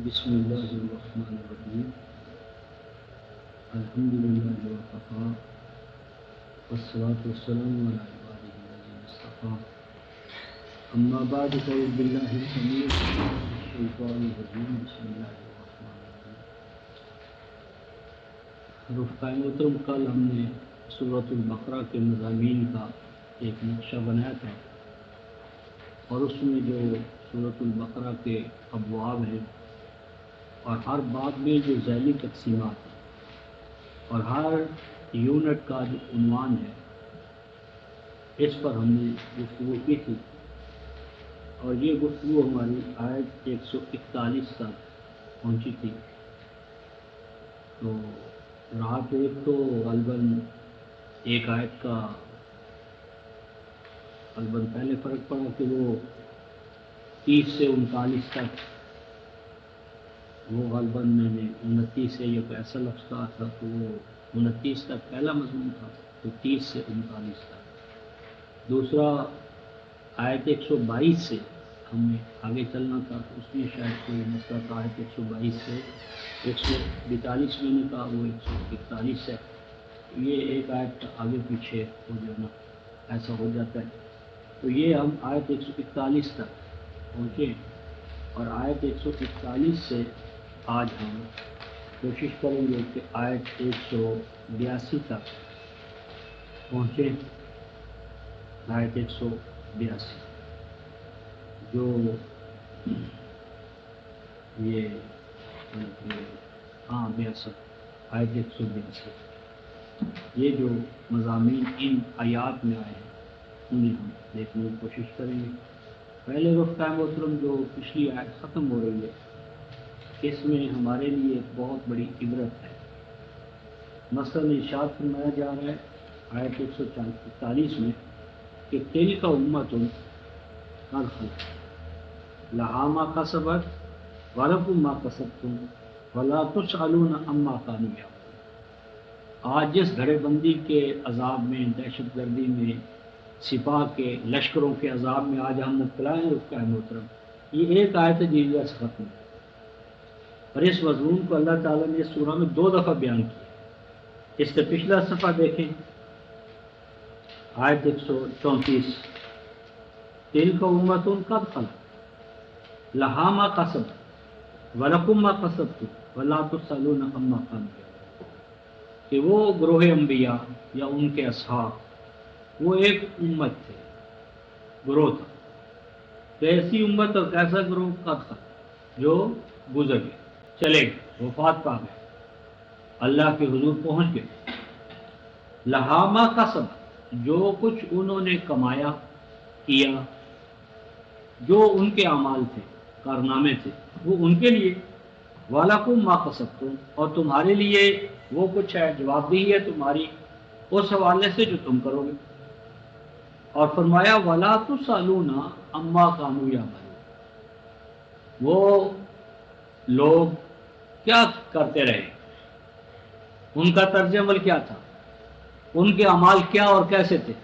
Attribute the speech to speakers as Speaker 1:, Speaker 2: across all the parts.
Speaker 1: بسم اللہ الرحمن الرحیم الحمدللہ وکفی والصلاة والسلام علی عبادہ الذین اصطفی اما بعد فاعوذ باللہ السمیع العلیم من الشیطان الرجیم بسم اللہ الرحمن الرحیم۔ رفقائے محترم، کل ہم نے سورۃ البقرہ کے مضامین کا ایک نقشہ بنایا تھا اور اس میں جو سورۃ البقرہ کے ابواب ہیں اور ہر باب میں جو ذیلی تقسیمات ہیں اور ہر یونٹ کا جو عنوان ہے اس پر ہم نے گفتگو کی تھی، اور یہ گفتگو ہماری آیت 141 تک پہنچی تھی۔ تو رات ایک تو غالباً ایک آیت کا غالباً پہلے فرق پڑا کہ وہ 30 سے 39 تک، وہ غالباً میں نے 29 سے یا کوئی ایسا لفظ کہا تھا، تو وہ 29 تک پہلا مضمون تھا، تو 30 سے 39 تک دوسرا۔ آیت 122 سے ہمیں آگے چلنا تھا، اس میں شاید کوئی مسئلہ تھا۔ آیت 122 سے 142 میں نے کہا وہ 141 ہے، یہ ایک آیت آگے پیچھے ہو جانا ایسا ہو جاتا ہے۔ تو یہ ہم آیت 141 تک پہنچے، اور آیت 141 سے آج ہم کوشش کریں گے کہ آیت 182 تک پہنچے۔ آیت 182 جو یہ 62 آیت 182 یہ جو مضامین ان آیات میں آئے ہیں انہیں ہم دیکھنے کی کوشش کریں گے۔ پہلے رفقائے محترم جو پچھلی آیت ختم ہو رہی ہے، اس میں ہمارے لیے ایک بہت بڑی عبرت ہے۔ مثلاً ارشاد فرمایا جا رہا ہے آیت 141 میں کہ تلک امۃ قد خلت لہا ما کسبت ولکم ما کسبتم ولا تسألون عما کانوا یعملون۔ آج جس گھڑے بندی کے عذاب میں، دہشت گردی میں، سپاہ کے لشکروں کے عذاب میں آج ہم مبتلا ہیں رفقائے محترم، یہ ایک آیت جیزیہ سے ختم ہے، اور اس مضمون کو اللہ تعالیٰ نے اس سورہ میں 2 دفعہ بیان کیا۔ اس سے پچھلا صفحہ دیکھیں، آیت 134 تلک امۃ قد خلت لہا ما کسبت ولکم ما کسبتم ولا تسألون عما کانوا یعملون، کہ وہ گروہ انبیاء یا ان کے اصحاب وہ ایک امت تھے، گروہ تھا، کیسی امت اور کیسا گروہ؟ قد خلت جو گزر گئے، چلے گئے، وفات پا گئے، اللہ کے حضور پہنچ گئے۔ لہا ما کسبت جو کچھ انہوں نے کمایا کیا، جو ان کے اعمال تھے، کارنامے تھے، وہ ان کے لیے۔ وَلَكُمْ مَا كَسَبْتُمْ اور تمہارے لیے وہ کچھ ہے، جواب دہی ہے تمہاری اس حوالے سے جو تم کرو گے۔ اور فرمایا وَلَا تُسْأَلُونَ عَمَّا كَانُوا يَعْمَلُونَ، وہ لوگ کیا کرتے رہے، ان کا طرز عمل کیا تھا، ان کے اعمال کیا اور کیسے تھے،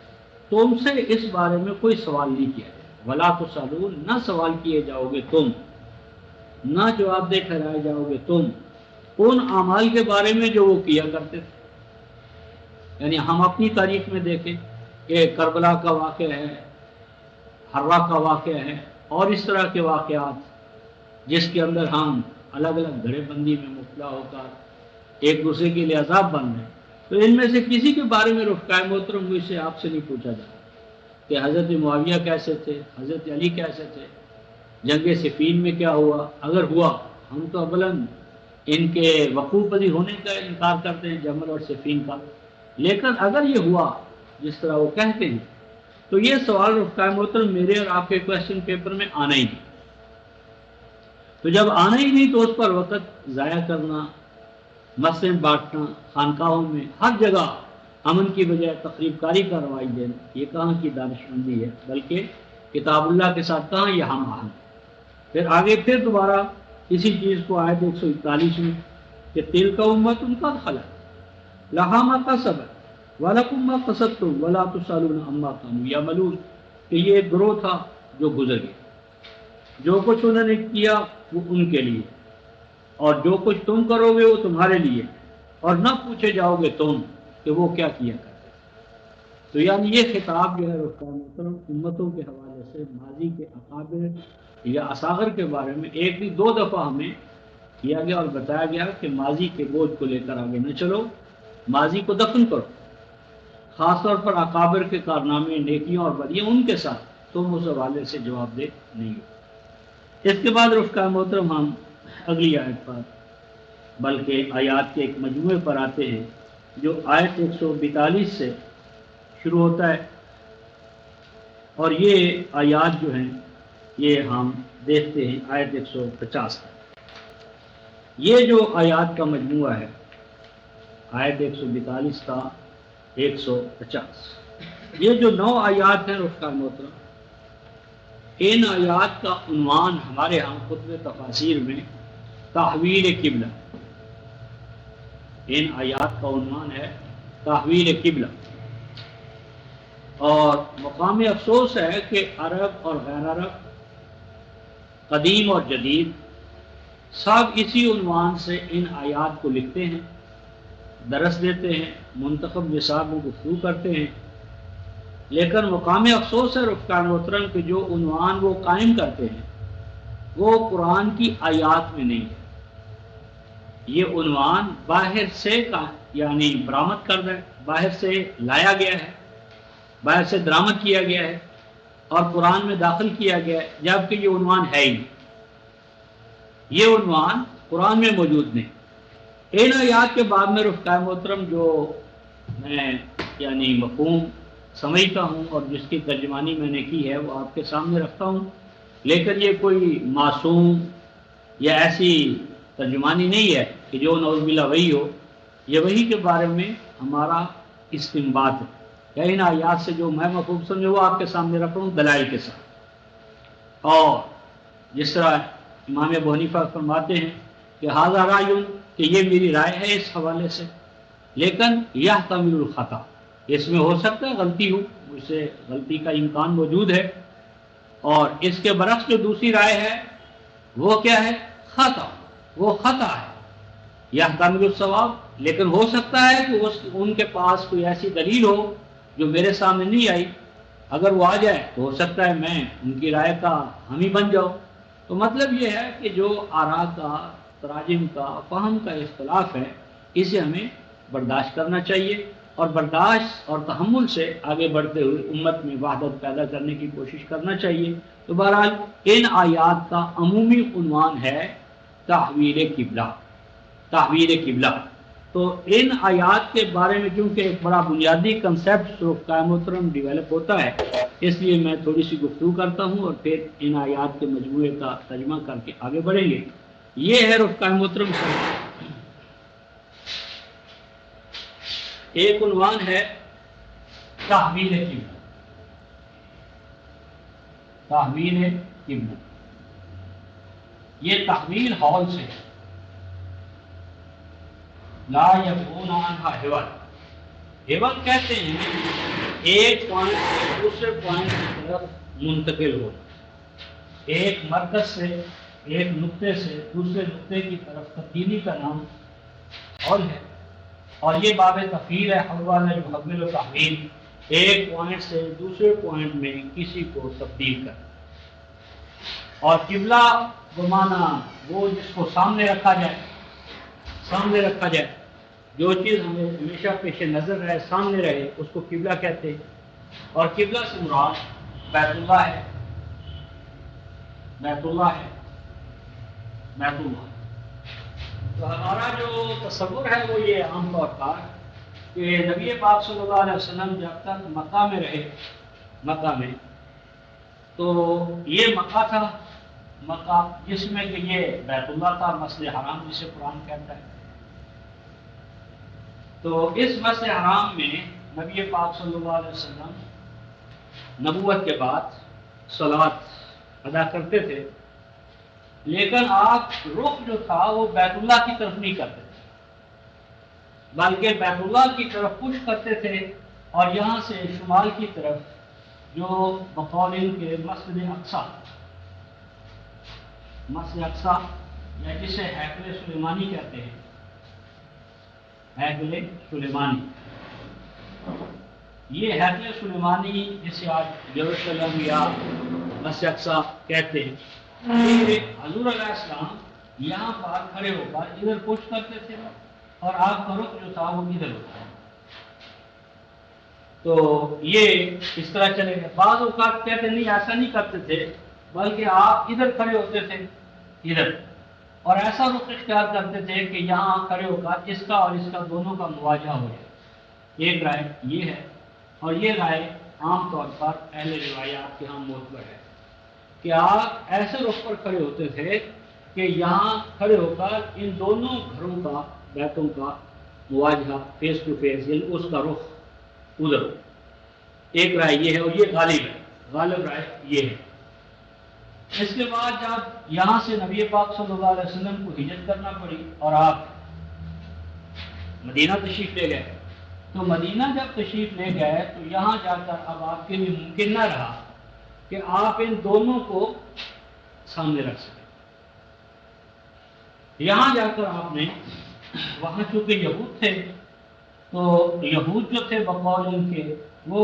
Speaker 1: تم سے اس بارے میں کوئی سوال نہیں کیا جائے۔ وَلَا تُسْأَلُونَ نہ سوال کیے جاؤ گے تم، نہ جواب دہ ٹھہرائے جاؤ گے تم ان اعمال کے بارے میں جو وہ کیا کرتے تھے۔ یعنی ہم اپنی تاریخ میں دیکھیں کہ کربلا کا واقعہ ہے، حرہ کا واقعہ ہے، اور اس طرح کے واقعات جس کے اندر ہم الگ الگ گھڑے بندی میں مبتلا ہو کر ایک دوسرے کے لیے عذاب بن رہے ہیں، تو ان میں سے کسی کے بارے میں رفقائے محترم مجھ سے آپ سے نہیں پوچھا جاتا کہ حضرت معاویہ کیسے تھے، حضرت علی کیسے تھے، جنگ صفین میں کیا ہوا۔ اگر ہوا ہم تو اولاً ان کے وقوع پذیر ہونے کا انکار کرتے ہیں، جمل اور صفین کا، لیکن اگر یہ ہوا جس طرح وہ کہتے ہیں تو یہ سوال رفقائے محترم میرے اور آپ کے کویسچن پیپر میں آنا ہی نہیں۔ تو جب آنا ہی نہیں تو اس پر وقت ضائع کرنا، مسجد بانٹنا، خانقاہوں میں ہر جگہ امن کی بجائے تقریب کاری کا رواج دینا، یہ کہاں کی دانشمندی ہے، بلکہ کتاب اللہ کے ساتھ کہاں یہ ہم آہنگ۔ پھر آگے پھر دوبارہ اسی چیز کو آیت 141 میں کہ تلک امۃ قد خلت لہا ما کسبت وَلَكُمْ مَا كَسَبْتُمْ وَلَا تُسْأَلُونَ عَمَّا كَانُوا يَعْمَلُونَ، کہ یہ ایک گروہ تھا جو گزر گیا، جو کچھ انہوں نے کیا وہ ان کے لیے، اور جو کچھ تم کرو گے وہ تمہارے لیے، اور نہ پوچھے جاؤ گے تم کہ وہ کیا کیا کرتے۔ تو یعنی یہ خطاب جو ہے رفقا محترم امتوں کے حوالے سے ماضی کے اکابر یا اصاغر کے بارے میں ایک بھی دو دفعہ ہمیں کیا گیا اور بتایا گیا کہ ماضی کے بوجھ کو لے کر آگے نہ چلو، ماضی کو دفن کرو، خاص طور پر اکابر کے کارنامے، نیکیوں اور بدیاں ان کے ساتھ تم اس حوالے سے جواب دہ نہیں ہو۔ اس کے بعد رفقا محترم ہم اگلی آیت پر بلکہ آیات کے ایک مجموعے پر آتے ہیں جو آیت 142 سے شروع ہوتا ہے، اور یہ آیات جو ہیں یہ ہم دیکھتے ہیں آیت 150 تک۔ یہ جو آیات کا مجموعہ ہے آیت 142 کا 150، یہ جو 9 آیات ہیں رفقا محترم، ان آیات کا عنوان ہمارے ہاں کتب تفاسیر میں تحویل قبلہ، ان آیات کا عنوان ہے تحویل قبلہ۔ اور مقام افسوس ہے کہ عرب اور غیر عرب، قدیم اور جدید، سب اسی عنوان سے ان آیات کو لکھتے ہیں، درس دیتے ہیں، منتخب نصاب میں گفتگو کرتے ہیں، لیکن مقام افسوس ہے رفقا محترم کہ جو عنوان وہ قائم کرتے ہیں وہ قرآن کی آیات میں نہیں ہے۔ یہ عنوان باہر سے یعنی برآمد کردہ ہے، باہر سے لایا گیا ہے، باہر سے درآمد کیا گیا ہے اور قرآن میں داخل کیا گیا ہے، جبکہ یہ عنوان ہے ہی، یہ عنوان قرآن میں موجود نہیں۔ ان آیات کے بعد میں رفقا محترم جو میں یعنی مفہوم سمجھتا ہوں اور جس کی ترجمانی میں نے کی ہے وہ آپ کے سامنے رکھتا ہوں، لیکن یہ کوئی معصوم یا ایسی ترجمانی نہیں ہے کہ جو نعوذ باللہ وحی ہو، یہ وحی کے بارے میں ہمارا استنباط ہے، یا ان آیات سے جو میں مفہوم سمجھوں وہ آپ کے سامنے رکھ رہا ہوں دلائل کے ساتھ۔ اور جس طرح امام ابو حنیفہ فرماتے ہیں کہ ھذا رأی، کہ یہ میری رائے ہے اس حوالے سے، لیکن یحتمل الخطأ، اس میں ہو سکتا ہے غلطی ہو، مجھ سے غلطی کا امکان موجود ہے۔ اور اس کے برعکس جو دوسری رائے ہے وہ کیا ہے؟ خطأ، وہ خطأ ہے، یحتمل الصواب، لیکن ہو سکتا ہے کہ ان کے پاس کوئی ایسی دلیل ہو جو میرے سامنے نہیں آئی، اگر وہ آ جائے تو ہو سکتا ہے میں ان کی رائے کا حامی بن جاؤں۔ تو مطلب یہ ہے کہ جو آراء کا، تراجم کا، فہم کا اختلاف ہے، اسے ہمیں برداشت کرنا چاہیے اور برداشت اور تحمل سے آگے بڑھتے ہوئے امت میں وحدت پیدا کرنے کی کوشش کرنا چاہیے۔ تو بہرحال ان آیات کا عمومی عنوان ہے تحویل قبلہ، تحویل قبلہ۔ تو ان آیات کے بارے میں چونکہ ایک بڑا بنیادی کنسیپٹ رفقا محترم ڈیولپ ہوتا ہے، اس لیے میں تھوڑی سی گفتگو کرتا ہوں اور پھر ان آیات کے مجموعے کا ترجمہ کر کے آگے بڑھیں گے۔ یہ ہے رفقا محترم ایک عنوان ہے تحویل قبلہ، تحویل قبلہ، یہ تحویل ہال سے ہے، لا یبغون عنہا عوض، عوض کہتے ہیں ایک پوائنٹ سے دوسرے پوائنٹ کی طرف منتقل ہونا، ایک مرکز سے، ایک نقطے سے دوسرے نقطے کی طرف تبدیلی کا نام ہال ہے، اور یہ باب تفہیر ہے، حول جو حمل و تحویل، ایک پوائنٹ سے دوسرے پوائنٹ میں کسی کو تبدیل کرنا۔ اور قبلہ بمانا وہ جس کو سامنے رکھا جائے، سامنے رکھا جائے، جو چیز ہمیں ہمیشہ پیش نظر رہے، سامنے رہے، اس کو قبلہ کہتے ہیں۔ اور قبلہ سے مراد بیت اللہ ہے، بیت اللہ ہے، بیت اللہ۔ تو ہمارا جو تصور ہے وہ یہ عام طور پر کہ نبی پاک صلی اللہ علیہ وسلم جب تک مکہ میں رہے، مکہ میں، تو یہ مکہ تھا، مکہ جس میں کہ یہ بیت اللہ تھا، مسجد حرام جسے قرآن کہتا ہے۔ تو اس مسجد حرام میں نبی پاک صلی اللہ علیہ وسلم نبوت کے بعد صلوات ادا کرتے تھے، لیکن آپ رخ جو تھا وہ بیت اللہ کی طرف نہیں کرتے تھے، بلکہ بیت اللہ کی طرف پش کرتے تھے، اور یہاں سے شمال کی طرف جو بقول ان کے مسجد اقصی، مسجد اقصی یا جسے ہیکل سلیمانی کہتے ہیں، ہیکل سلیمانی، یہ ہیکل سلیمانی جسے آج یروشلم یا مسجد اقصی کہتے ہیں، کہ حضور علیہ السلام یہاں پر کھڑے ہو کر ادھر پوچھ کرتے تھے اور آپ کا رخ جو تھا وہ ادھر ہوتا ہے. تو یہ اس طرح چلے گئے. بعض اوقات کہتے نہیں ایسا نہیں کرتے تھے، بلکہ آپ ادھر کھڑے ہوتے تھے ادھر، اور ایسا رخ اختیار کرتے تھے کہ یہاں کھڑے ہو کر اس کا اور اس کا دونوں کا مواجہہ ہو جائے. ایک رائے یہ ہے، اور یہ رائے عام طور پر اہل روایات کے ہاں معتبر ہے کہ آپ ایسے رخ پر کھڑے ہوتے تھے کہ یہاں کھڑے ہو کر ان دونوں گھروں کا، بیتوں کا مواجہہ فیس ٹو فیس، یعنی اس کا رخ ادھر. ایک رائے یہ ہے، اور یہ غالب ہے، غالب رائے یہ ہے. اس کے بعد جب یہاں سے نبی پاک صلی اللہ علیہ وسلم کو ہجرت کرنا پڑی اور آپ مدینہ تشریف لے گئے، تو مدینہ جب تشریف لے گئے تو یہاں جا کر اب آپ کے لیے ممکن نہ رہا کہ آپ ان دونوں کو سامنے رکھ سکیں. یہاں جا کر آپ نے، وہاں چونکہ یہود تھے تو یہود جو تھے بقول ان کے، وہ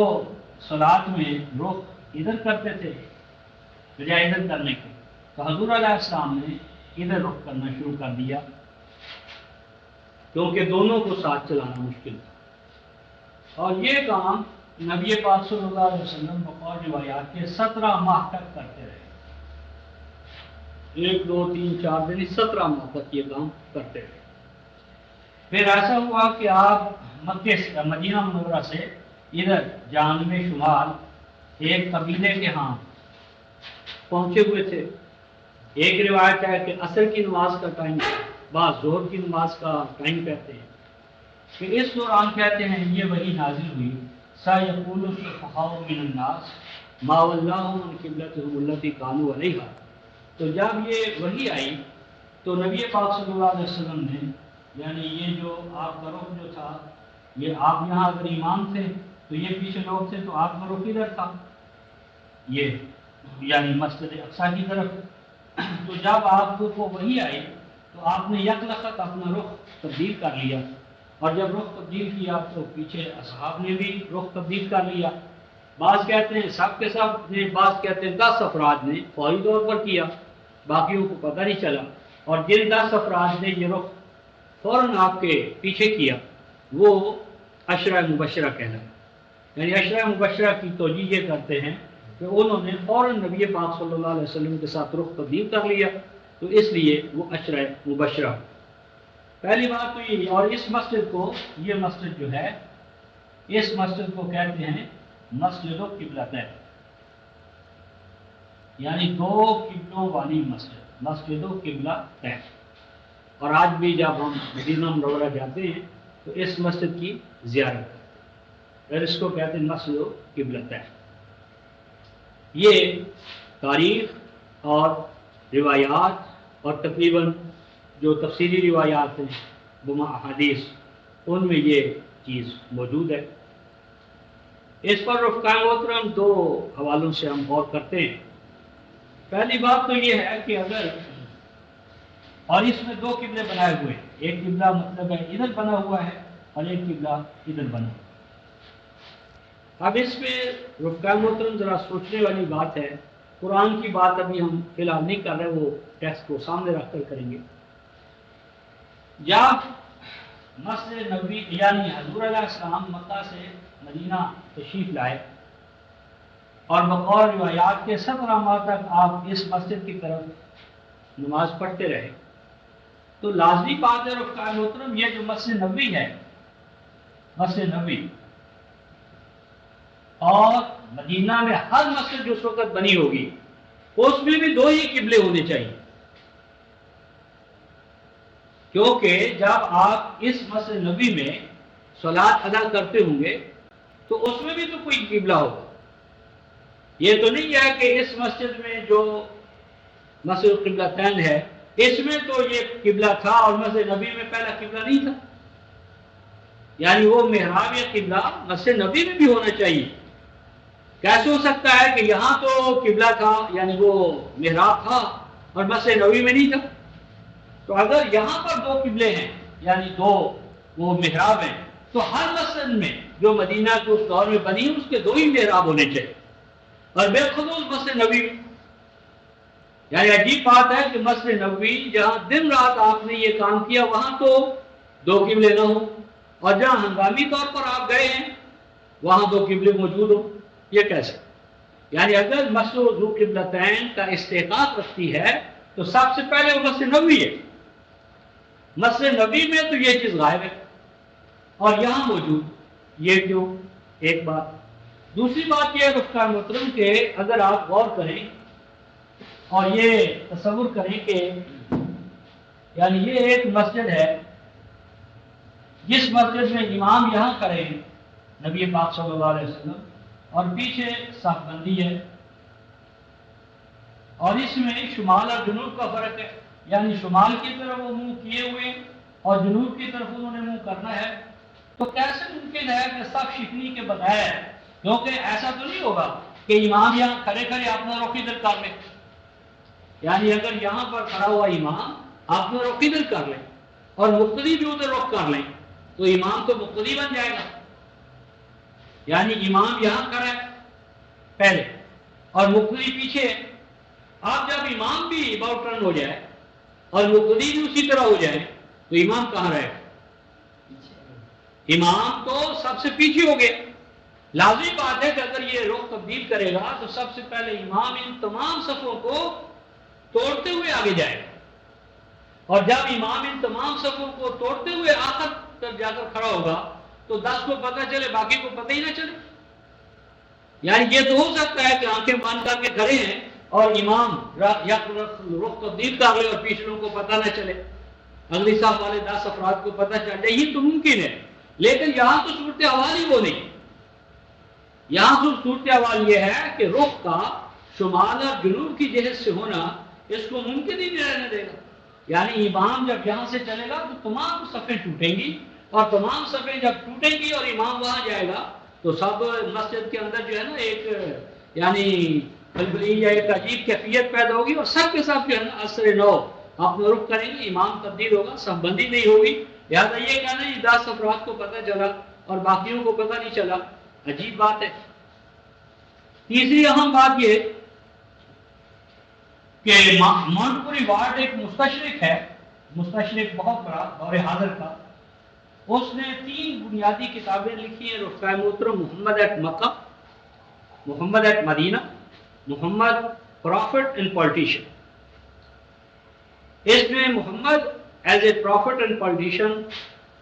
Speaker 1: صلاۃ میں رخ ادھر کرتے تھے بجائے ادھر کرنے کے. تو حضور علیہ السلام نے ادھر رخ کرنا شروع کر دیا کیونکہ دونوں کو ساتھ چلانا مشکل تھا. اور یہ کام نبی پاک صلی اللہ علیہ وسلم بقول روایات کے 17 ماہ تک کرتے رہے. 1 2 3 4 دن 17 ماہ تک یہ کام کرتے رہے. پھر ایسا ہوا کہ آپ مکے سے، مدینہ منورہ سے ادھر جانب شمال ایک قبیلے کے ہاں پہنچے ہوئے تھے. ایک روایت ہے کہ عصر کی نماز کا ٹائم، بعض ظہر کی نماز کا ٹائم کہتے ہیں، کہ اس دوران کہتے ہیں یہ وحی نازل ہوئی سَيَقُولُ السُّفَهَاءُ مِنَ النَّاسِ مَا وَلَّاهُمْ عَنْ قِبْلَتِهِمُ الَّتِي كَانُوا عَلَيْهَا. تو جب یہ وحی آئی تو نبی پاک صلی اللہ علیہ وسلم نے، یعنی یہ جو آپ کا رخ جو تھا، یہ آپ یہاں اگر امام تھے تو یہ پیچھے لوگ تھے تو آپ کا رخ ادھر تھا، یہ یعنی مسجد اقصی کی طرف. تو جب آپ کو وحی آئی تو آپ نے یک لخت اپنا رخ تبدیل کر لیا، اور جب رخ تبدیل کیا تو پیچھے اصحاب نے بھی رخ تبدیل کر لیا. بعض کہتے ہیں سب کے سب نے، بعض کہتے ہیں 10 افراد نے فوری طور پر کیا، باقیوں کو پتہ نہیں چلا. اور جن 10 افراد نے یہ رخ فوراً آپ کے پیچھے کیا وہ عشرہ مبشرہ کہلاتے. یعنی عشرہ مبشرہ کی توجیہ یہ کرتے ہیں کہ انہوں نے فوراً نبی پاک صلی اللہ علیہ وسلم کے ساتھ رخ تبدیل کر لیا، تو اس لیے وہ عشرہ مبشرہ. پہلی بات تو یہ. اور اس مسجد کو، یہ مسجد جو ہے، اس مسجد کو کہتے ہیں مسجد القبلتین، یعنی 2 قبلوں والی مسجد، مسجد القبلتین. اور آج بھی جب ہم مدینہ منورہ جاتے ہیں تو اس مسجد کی زیارت کرتے ہیں، پھر اس کو کہتے ہیں مسجد القبلتین. یہ تاریخ اور روایات اور تقریباً جو تفصیلی روایات ہیں بما احادیث، ان میں یہ چیز موجود ہے. اس پر رفقائے محترم 2 حوالوں سے ہم غور کرتے ہیں. پہلی بات تو یہ ہے کہ اگر، اور اس میں 2 قبلے بنائے ہوئے ہیں، ایک قبلہ مطلب ہے ادھر بنا ہوا ہے اور ایک قبلہ ادھر بنا ہوا ہے. اب اس میں رفقائے محترم ذرا سوچنے والی بات ہے. قرآن کی بات ابھی ہم فی الحال نہیں کر رہے، وہ ٹیکسٹ کو سامنے رکھ کر کریں گے. جب مسجد نبوی یعنی حضور علیہ السلام مکہ سے مدینہ تشریف لائے اور بقول روایات کے 17 ماہ تک آپ اس مسجد کی طرف نماز پڑھتے رہے، تو لازمی بات ہے رفقائے محترم، یہ جو مسجد نبوی ہے، مسجد نبوی اور مدینہ میں ہر مسجد جو اس وقت بنی ہوگی اس میں بھی 2 ہی قبلے ہونے چاہیے. کیونکہ جب آپ اس مسجد نبی میں صلاۃ ادا کرتے ہوں گے تو اس میں بھی تو کوئی قبلہ ہوگا. یہ تو نہیں ہے کہ اس مسجد میں جو مسجد قبلتین ہے اس میں تو یہ قبلہ تھا اور مسجد نبی میں پہلا قبلہ نہیں تھا. یعنی وہ محراب یا قبلہ مسجد نبی میں بھی ہونا چاہیے. کیسے ہو سکتا ہے کہ یہاں تو قبلہ تھا، یعنی وہ محراب تھا، اور مسجد نبی میں نہیں تھا؟ تو اگر یہاں پر دو قبلے ہیں یعنی دو وہ محراب ہیں تو ہر مسجد میں جو مدینہ کے اس دور میں بنی اس کے دو ہی محراب ہونے چاہیے، اور بالخصوص مسجد نبوی میں۔ یعنی عجیب بات ہے کہ مسجد نبوی جہاں دن رات آپ نے یہ کام کیا وہاں تو دو قبلے نہ ہوں، اور جہاں ہنگامی طور پر آپ گئے ہیں وہاں دو قبلے موجود ہوں، یہ کیسے؟ یعنی اگر مسجد ذو قبلتین کا استحقاق رکھتی ہے تو سب سے پہلے وہ مسجد نبوی ہے۔ مسجد نبی میں تو یہ چیز غائب ہے اور یہاں موجود، یہ کیوں؟ ایک بات۔ دوسری بات یہ ہے رفقا محترم کہ اگر آپ غور کریں اور یہ تصور کریں کہ یعنی یہ ایک مسجد ہے، جس مسجد میں امام یہاں کھڑے ہیں نبی پاک صلی اللہ علیہ وسلم، اور پیچھے صف بندی ہے، اور اس میں شمال اور جنوب کا فرق ہے، یعنی شمال کی طرف وہ منہ کیے ہوئے اور جنوب کی طرف انہوں نے منہ کرنا ہے، تو کیسے ممکن ہے کہ صف شکنی کے بغیر، کیونکہ ایسا تو نہیں ہوگا کہ امام یہاں کھڑے کھڑے اپنا رخ ادھر کر لیں، یعنی اگر یہاں پر کھڑا ہوا امام اپنا رخ ادھر کر لیں اور مقتدی بھی ادھر رخ کر لیں تو امام تو مقتدی بن جائے گا، یعنی امام یہاں کھڑا ہے پہلے اور مقتدی پیچھے ہے۔ اب جب امام بھی اباؤٹ ٹرن ہو جائے اور مقتدی بھی اسی طرح ہو جائے تو امام کہاں رہے؟ امام تو سب سے پیچھے ہو گیا۔ لازمی بات ہے کہ اگر یہ رخ تبدیل کرے گا تو سب سے پہلے امام ان تمام صفوں کو توڑتے ہوئے آگے جائے گا، اور جب امام ان تمام صفوں کو توڑتے ہوئے آخر تک جا کر کھڑا ہوگا تو 10 کو پتہ چلے باقی کو پتہ ہی نہ چلے۔ یعنی یہ تو ہو سکتا ہے کہ آنکھیں بند کر کے کھڑے ہیں اور امام یا رخ تبدیل کر لے اور پیچھڑوں کو پتہ نہ چلے، اگلی صف والے 10 افراد کو پتہ چل جائے، یہ تو ممکن ہے، لیکن یہاں تو صورتحال ہی وہ نہیں۔ یہاں تو صورتحال یہ ہے کہ رخ کا شمال اور جنوب کی جہت سے ہونا اس کو ممکن ہی نہیں رہنے دے گا، یعنی امام جب یہاں سے چلے گا تو تمام صفیں ٹوٹیں گی، اور تمام صفیں جب ٹوٹیں گی اور امام وہاں جائے گا تو سب مسجد کے اندر جو ہے نا ایک یعنی بلبلی یا ایک عجیب کیفیت پیدا ہوگی، اور سب کے ساتھ جو ہے نا اثر نو اپنا رخ کریں گے، امام تبدیل ہوگا، صف بندی نہیں ہوگی، لہٰذا یہ کہنا یہ 10 افراد کو پتہ چلا اور باقیوں کو پتہ نہیں چلا، عجیب بات ہے۔ تیسری اہم بات یہ کہ مونٹگومری وارڈ ایک مستشرق ہے، مستشرق بہت بڑا دور حاضر کا، اس نے 3 بنیادی کتابیں لکھی ہیں رفقائے محترم، Muhammad at Mecca, Muhammad at Medina, Muhammad prophet and politician. اس میں Muhammad as a prophet and politician,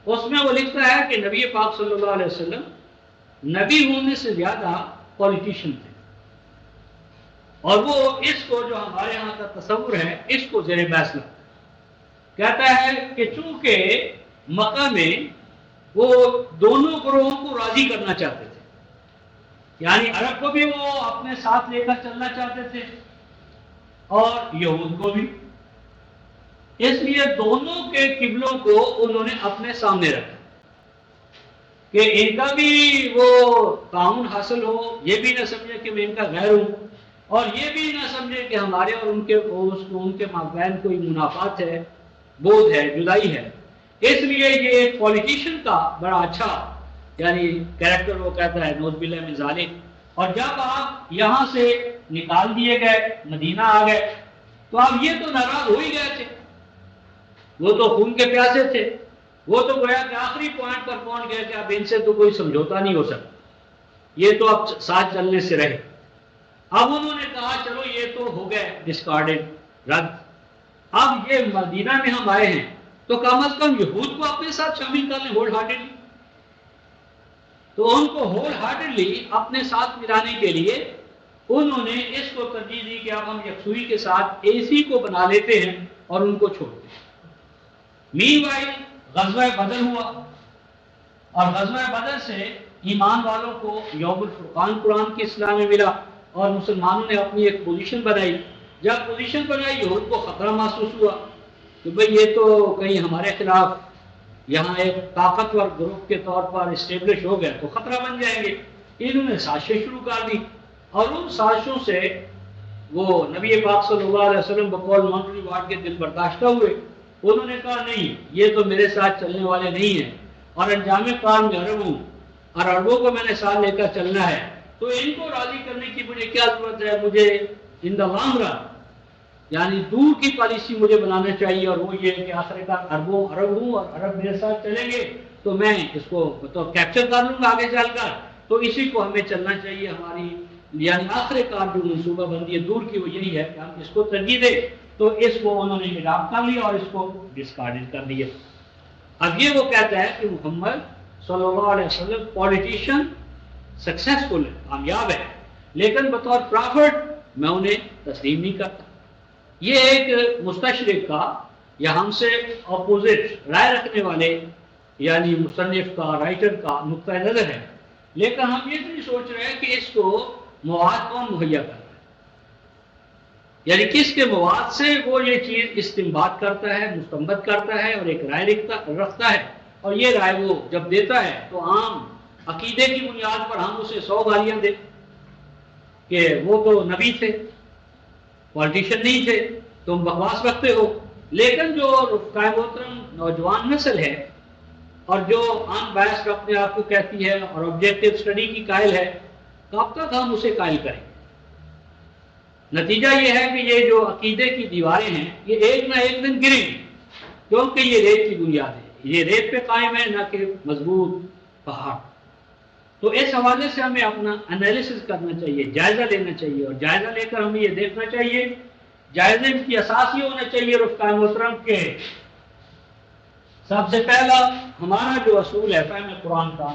Speaker 1: اس میں وہ لکھتا ہے کہ نبی پاک صلی اللہ علیہ وسلم نبی ہونے سے زیادہ پولیٹیشین تھے، اور وہ اس کو جو ہمارے ہاں کا تصور ہے اس کو زیر بحث لگتا ہے، کہتا ہے کہ چونکہ مکہ میں وہ دونوں گروہوں کو راضی کرنا چاہتے تھے، یعنی عرب کو بھی وہ اپنے ساتھ لے کر چلنا چاہتے تھے اور یہود کو بھی، اس لیے دونوں کے قبلوں کو انہوں نے اپنے سامنے رکھا کہ ان کا بھی وہ تعاون حاصل ہو، یہ بھی نہ سمجھے کہ میں ان کا غیر ہوں، اور یہ بھی نہ سمجھے کہ ہمارے اور ان کے مابین کوئی منافات ہے، بودھ ہے، جدائی ہے۔ اس لیے یہ ایک پولیٹیشین کا بڑا اچھا یعنی کریکٹر وہ کہتا ہے نعوذ باللہ من ذالک۔ اور جب آپ یہاں سے نکال دیے گئے، مدینہ آ گئے، تو اب یہ تو ناراض ہو ہی گئے تھے، وہ تو خون کے پیاسے تھے، وہ تو گویا کہ آخری پوائنٹ پر پہنچ گئے کہ اب ان سے تو کوئی سمجھوتا نہیں ہو سکتا، یہ تو اب ساتھ چلنے سے رہے۔ اب انہوں نے کہا چلو یہ تو ہو گئے ڈسکارڈڈ، رد، اب یہ مدینہ میں ہم آئے ہیں تو کم از کم یہود کو اپنے ساتھ شامل کر لیں ہول ہارٹیڈلی۔ تو ان کو ہول ہارٹیڈلی اپنے ساتھ ملانے کے لیے انہوں نے اس کو ترجیح دی کہ اب ہم یکسوئی کے ساتھ اے سی کو بنا لیتے ہیں اور ان کو چھوڑتے ہیں۔ مین وائل غزوہ بدر ہوا، اور غزوہ بدر سے ایمان والوں کو یوم الفرقان قرآن کی اصطلاح میں ملا، اور مسلمانوں نے اپنی ایک پوزیشن بنائی۔ جب پوزیشن بنائی یہود کو خطرہ محسوس ہوا کہ بھئی یہ تو کہیں ہمارے خلاف یہاں ایک طاقتور گروپ کے طور پر اسٹیبلش ہو گئے تو خطرہ بن جائیں گے۔ انہوں نے سازشیں شروع کر دی، اور ان سازشوں سے وہ نبی پاک صلی اللہ علیہ وسلم بقول مونٹگومری وارڈ کے دل برداشتہ ہوئے، انہوں نے کہا نہیں، یہ تو میرے ساتھ چلنے والے نہیں ہیں، اور انجام کار میں عرب ہوں اور عربوں کو میں نے ساتھ لے کر چلنا ہے، تو ان کو راضی کرنے کی مجھے کیا ضرورت ہے؟ مجھے ان دا لانگ رن یعنی دور کی پالیسی مجھے بنانا چاہیے، اور وہ یہ کہ آخر کار عرب ہوں اور عرب میرے ساتھ چلیں گے تو میں اس کو تو کیپچر کر لوں گا آگے چل کر، تو اسی کو ہمیں چلنا چاہیے۔ ہماری یعنی آخر کار جو منصوبہ بندی ہے دور کی وہ یہی ہے کہ ہم اس کو ترجیح دیں، تو اس کو انہوں نے اڈاپٹ کر لیا اور اس کو ڈسکارڈ کر دیا۔ اب یہ وہ کہتا ہے کہ محمد صلی اللہ علیہ وسلم پولیٹیشین سکسیسفل ہے، کامیاب ہے، لیکن بطور پرافٹ میں انہیں تسلیم نہیں کرتا۔ یہ ایک مستشرق کا یا ہم سے اپوزٹ رائے رکھنے والے یعنی مصنف کا، رائٹر کا نقطہ نظر ہے، لیکن ہم یہ نہیں سوچ رہے کہ اس کو مواد کون مہیا کر رہا ہے، یعنی کس کے مواد سے وہ یہ چیز استنباط کرتا ہے، مستنبط کرتا ہے اور ایک رائے رکھتا ہے، اور یہ رائے وہ جب دیتا ہے تو عام عقیدے کی بنیاد پر ہم اسے 100 گالیاں دیں کہ وہ تو نبی تھے، پولیٹیشین نہیں تھے، تم بکواس رکھتے ہو۔ لیکن جو رفقائے محترم نوجوان نسل ہے اور جو ان بائسڈ اپنے آپ کو کہتی ہے اور آبجیکٹو اسٹڈی کی قائل ہے، کب تک ہم اسے قائل کریں؟ نتیجہ یہ ہے کہ یہ جو عقیدے کی دیواریں ہیں یہ ایک نہ ایک دن گریں گی، کیونکہ یہ ریت کی بنیاد ہے، یہ ریت پہ قائم ہے نہ کہ مضبوط پہاڑ۔ تو اس حوالے سے ہمیں اپنا انالیسس کرنا چاہیے، جائزہ لینا چاہیے، اور جائزہ لے کر ہمیں یہ دیکھنا چاہیے، جائزے کی اساس یہ ہونا چاہیے رفقائے محترم کے سب سے پہلا ہمارا جو اصول ہے فہم قرآن کا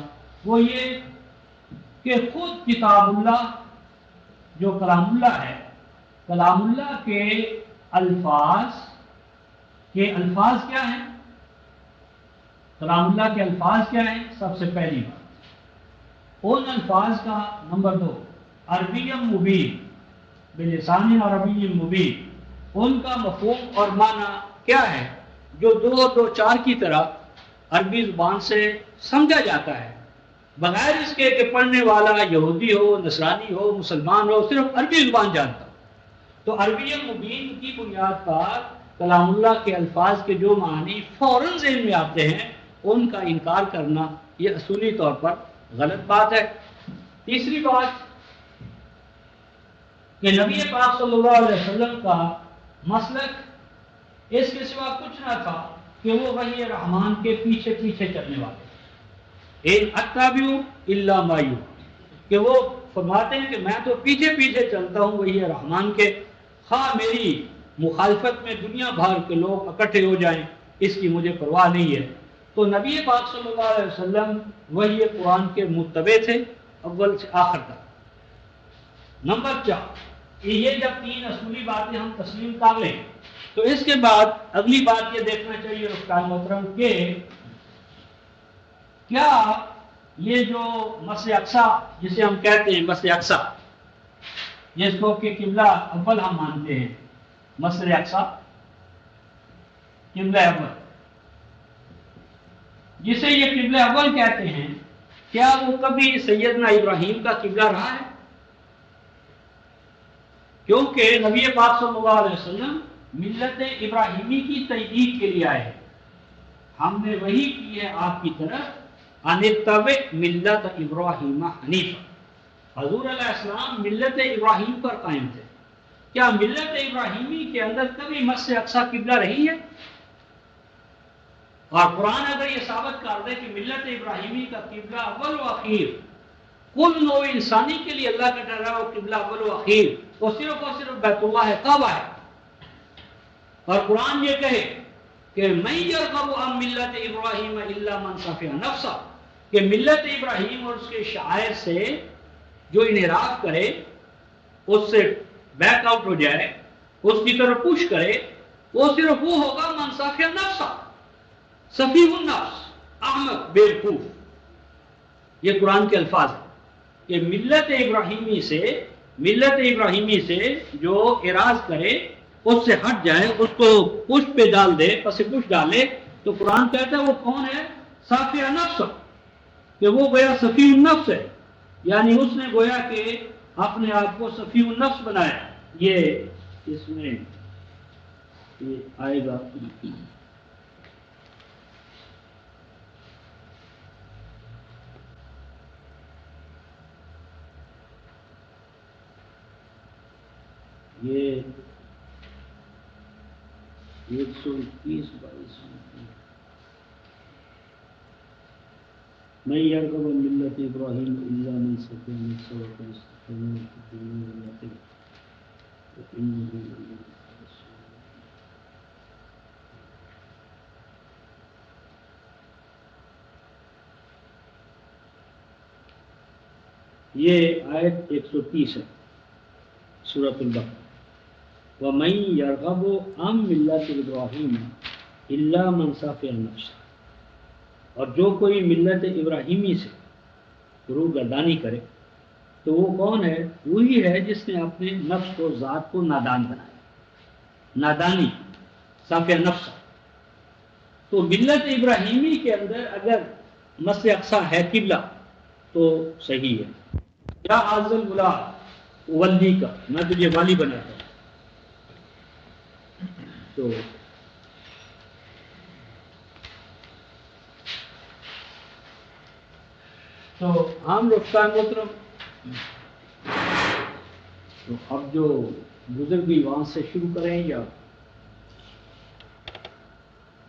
Speaker 1: وہ یہ کہ خود کتاب اللہ جو کلام اللہ ہے، کلام اللہ کے الفاظ کیا ہیں؟ کلام اللہ کے الفاظ کیا ہیں؟ سب سے پہلی بات ان الفاظ کا نمبر 2 عربی مبین بلسان عربی مبین، ان کا مفہوم اور معنی کیا ہے جو 2 اور 2 4 کی طرح عربی زبان سے سمجھا جاتا ہے، بغیر اس کے کہ پڑھنے والا یہودی ہو، نصرانی ہو، مسلمان ہو، صرف عربی زبان جانتا ہو۔ تو عربی مبین کی بنیاد پر کلام اللہ کے الفاظ کے جو معنی فوراً ذہن میں آتے ہیں ان کا انکار کرنا یہ اصولی طور پر غلط بات ہے۔ تیسری بات کہ نبی پاک صلی اللہ علیہ وسلم کا مسلک اس کے سوا کچھ نہ تھا کہ وہ وحی رحمان کے پیچھے پیچھے چلنے والے، ان اتبع الا ما یوحی، کہ وہ فرماتے ہیں کہ میں تو پیچھے پیچھے چلتا ہوں وحی رحمان کے، خواہ میری مخالفت میں دنیا بھر کے لوگ اکٹھے ہو جائیں، اس کی مجھے پرواہ نہیں ہے۔ تو نبی پاک صلی اللہ علیہ وسلم وحی قرآن کے متبع تھے اول سے آخر تک۔ نمبر 4 یہ جب 3 اصولی باتیں ہم تسلیم کر لیں تو اس کے بعد اگلی بات یہ دیکھنا چاہیے رفقائے محترم کہ کیا یہ جو مسجد اقصی جسے ہم کہتے ہیں مسجد اقصی، جس کو کہ قبلہ اول ہم مانتے ہیں، مسجد اقصی قبلہ اول جسے یہ قبلہ اول کہتے ہیں، کیا وہ کبھی سیدنا ابراہیم کا قبلہ رہا ہے؟ کیونکہ نبی پاک صلی اللہ علیہ وسلم ملت ابراہیمی کی تجدید کے لیے آئے ہیں، ہم نے وہی کی ہے آپ کی طرف ان اتبع ملت ابراہیم حنیفا، حضور علیہ السلام ملت ابراہیم پر قائم تھے۔ کیا ملت ابراہیمی کے اندر کبھی مسجد اقصی قبلہ رہی ہے؟ اور قرآن اگر یہ ثابت کر دے کہ ملت ابراہیمی کا قبلہ اول و اخیر کل نوع انسانی کے لیے اللہ کا ٹھہرا ہوا قبلہ اول و اخیر وہ صرف اور صرف بیت اللہ ہے، کعبہ ہے، اور قرآن یہ کہے کہ من یرغب عن ملت ابراہیم الا من صفی نفسہ، کہ ملت ابراہیم اور اس کے شعائر سے جو انحراف کرے، اس سے بیک آؤٹ ہو جائے، اس کی طرف پش کرے، وہ صرف وہ ہوگا من صفی نفسہ، صفیح النفس، احمق، بیوقوف۔ یہ قرآن کے الفاظ ہیں کہ ملت ابراہیمی سے جو اعراض کرے، اس سے ہٹ جائے، اس کو پشت پہ ڈال دے، پس پشت ڈالے، تو قرآن کہتا ہے وہ کون ہے؟ صافی نفس، کہ وہ گویا صفیح النفس ہے، یعنی اس نے گویا کہ اپنے آپ کو صفیح النفس بنایا۔ یہ اس میں یہ آئے گا یہ 121-22 میں یرغب عن ملت ابراہیم الا من سفیہ نفسہ وقد اصطفیناہ فی الدنیا والآخرہ وإنہ لمن الصالحین۔ یہ آیت 130 ہے سورۃ البقرہ۔ وَمَن يَرْغَبُ عَن مِّلَّةِ إِبْرَاهِيمَ إِلَّا مَن سَفِهَ نَفْسَهُ، اور جو کوئی ملت ابراہیمی سے روگردانی کرے تو وہ کون ہے؟ وہی ہے جس نے اپنے نفس کو، ذات کو نادان بنایا، نادانی، سافیہ نفس۔ تو ملت ابراہیمی کے اندر اگر مسجد اقصی ہے قبلہ تو صحیح ہے۔ یا عازل بلا ولی کا، میں تجھے والی بناتا ہوں۔ تو ہم رفتار محترم، تو اب جو بزرگی وہاں سے شروع کریں یا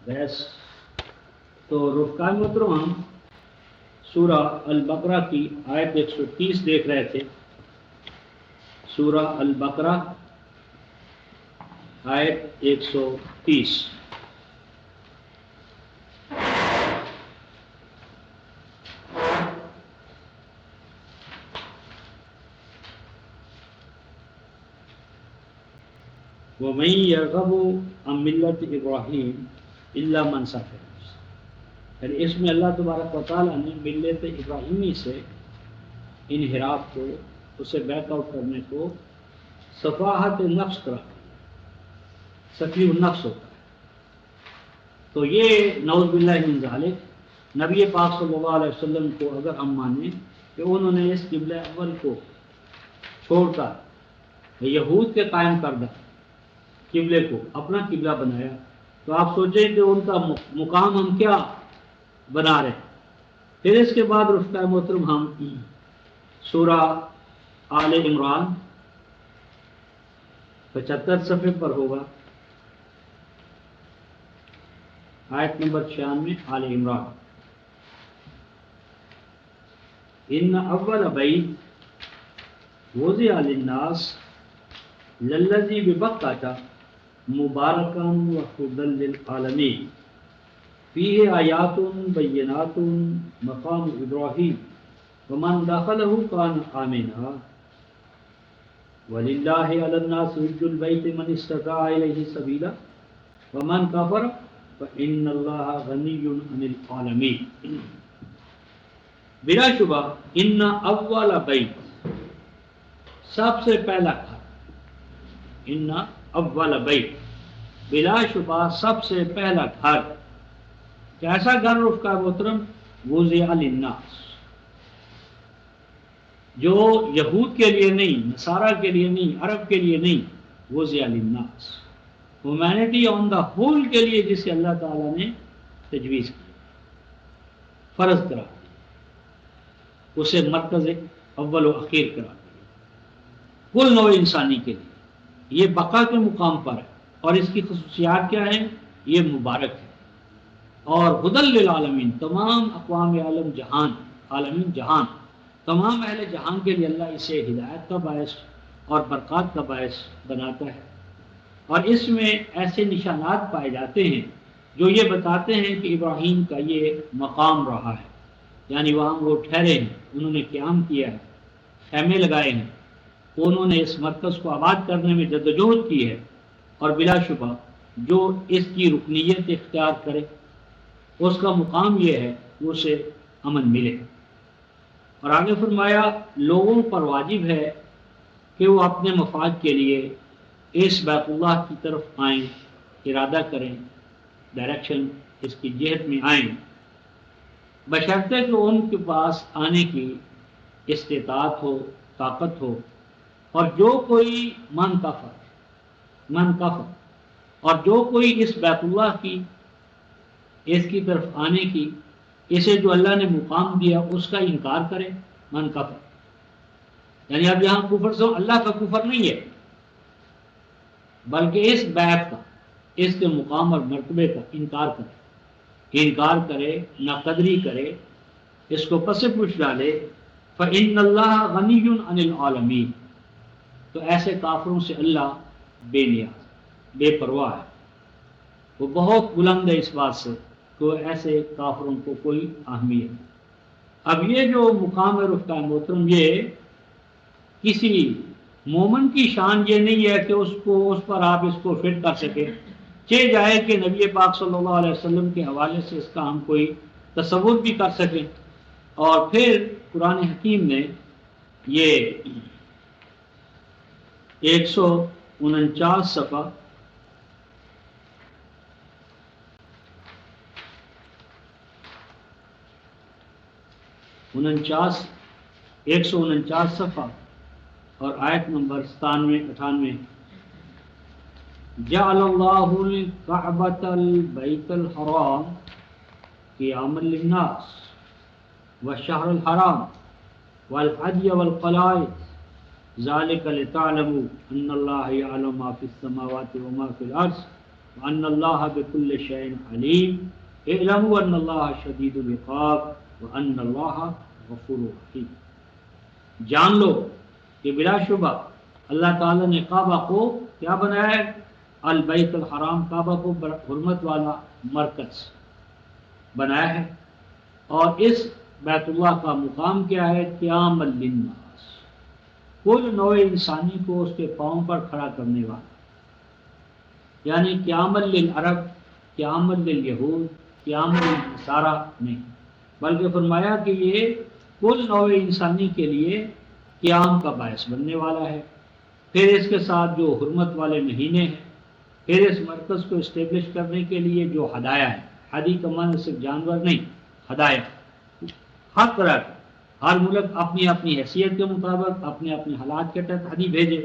Speaker 1: بحث؟ تو رفتار محترم ہم سورہ البقرہ کی آیت 130 دیکھ رہے تھے۔ سورہ البقرہ آیت 130۔ وَمَن يَرْغَبُ عَن مِّلَّةِ إِبْرَاهِيمَ إِلَّا مَن سَفِهَ نَفْسَهُ، یعنی اس میں اللہ تبارک و تعالیٰ نے ملت ابراہیمی سے انحراف کو، اسے بیک آؤٹ کرنے کو صفاحت نفس قرار دیا۔ سفیہ النفس ہوتا ہے۔ تو یہ نعوذ باللہ من ذالک، نبی پاک صلی اللہ علیہ وسلم کو اگر ہم مانیں کہ انہوں نے اس قبلہ اول کو چھوڑ کر یہود کے قائم کردہ قبلے کو اپنا قبلہ بنایا، تو آپ سوچیں کہ ان کا مقام ہم کیا بنا رہے ہیں۔ پھر اس کے بعد رفتہ محترم ہم سورہ آل عمران 75 صفحے پر ہوگا، آیت نمبر 96 آل عمران۔ ان اول بیت وضع للناس للذی ببکۃ مبارکا وہدی للعالمین فیہ آیات بینات مقام ابراہیم ومن دخلہ کان آمنا وللہ علی الناس حج البیت من استطاع الیہ سبیلا ومن کفر فإن اللہ غنی عن العالمین۔ بلا شبہ ان اول بیت، سب سے پہلا گھر، ان اول بیت، بلا شبہ سب سے پہلا گھر، کیسا گھر رفقا محترم؟ وضع للناس، جو یہود کے لیے نہیں، نصارہ کے لیے نہیں، عرب کے لیے نہیں، وضع للناس، ہیومینٹی آن دا ہول کے لیے، جسے اللہ تعالیٰ نے تجویز کی، فرض کرا دیا، اسے مرکز اول و اخیر کرا دیا کل نوع انسانی کے لیے۔ یہ بقا کے مقام پر ہے، اور اس کی خصوصیات کیا ہیں؟ یہ مبارک ہے، اور ہدی للعالمین، تمام اقوام عالم جہان، عالمین جہان، تمام اہل جہان کے لیے اللہ اسے ہدایت کا باعث اور برکات کا باعث بناتا ہے۔ اور اس میں ایسے نشانات پائے جاتے ہیں جو یہ بتاتے ہیں کہ ابراہیم کا یہ مقام رہا ہے، یعنی وہاں وہ ٹھہرے ہیں، انہوں نے قیام کیا ہے، خیمے لگائے ہیں، انہوں نے اس مرکز کو آباد کرنے میں جدوجہد کی ہے، اور بلا شبہ جو اس کی رکنیت اختیار کرے اس کا مقام یہ ہے کہ اسے امن ملے۔ اور آگے فرمایا لوگوں پر واجب ہے کہ وہ اپنے مفاد کے لیے اس بیت اللہ کی طرف آئیں، ارادہ کریں، ڈائریکشن اس کی جہت میں آئیں، بشرطے کہ ان کے پاس آنے کی استطاعت ہو، طاقت ہو۔ اور جو کوئی من کفر، اور جو کوئی اس بیت اللہ کی، اس کی طرف آنے کی، اسے جو اللہ نے مقام دیا اس کا انکار کرے، من کفر، یعنی اب یہاں کفر سے اللہ کا کفر نہیں ہے، بلکہ اس بیعت کا، اس کے مقام اور مرتبے کا انکار کرے، ناقدری کرے، اس کو پس پوچھ ڈالے، فإن اللہ غنی عن العالمین، تو ایسے کافروں سے اللہ بے نیاز، بے پرواہ ہے، وہ بہت بلند ہے اس بات سے کہ وہ ایسے کافروں کو کوئی اہمیت نہیں۔ اب یہ جو مقام ہے رفقا محترم، یہ کسی مومن کی شان یہ نہیں ہے کہ اس پر آپ اس کو فٹ کر سکیں، چہ جائے کہ نبی پاک صلی اللہ علیہ وسلم کے حوالے سے اس کا ہم کوئی تصور بھی کر سکیں۔ اور پھر قرآن حکیم نے یہ 149 صفحہ انچاس 149 صفحہ اور آیت نمبر 97-98، جعل اللہ الکعبۃ البیت الحرام قیاما للناس والشہر الحرام والحج والقلائد ذلک لتعلموا ان اللہ یعلم ما فی السماوات وما فی الارض وان اللہ بکل شیء علیم اعلموا ان اللہ شدید العقاب وان اللہ غفور رحیم۔ جان لو کہ بلا شبہ اللہ تعالیٰ نے کعبہ کو کیا بنایا ہے؟ البیت الحرام، کعبہ کو حرمت والا مرکز بنایا ہے، اور اس بیت اللہ کا مقام کیا ہے؟ قیام للناس، کل نوع انسانی کو اس کے پاؤں پر کھڑا کرنے والا، یعنی قیام للعرب، قیام للیہود، قیام للنصارہ نہیں، بلکہ فرمایا کہ یہ کل نوع انسانی کے لیے قیام کا باعث بننے والا ہے۔ پھر اس کے ساتھ جو حرمت والے مہینے ہیں، پھر اس مرکز کو اسٹیبلش کرنے کے لیے جو ہدایہ ہے، ہدی کا معنی صرف جانور نہیں، ہدایہ ہر طرح کا، ہر ملک اپنی اپنی حیثیت کے مطابق اپنے اپنے حالات کے تحت ہدی بھیجے۔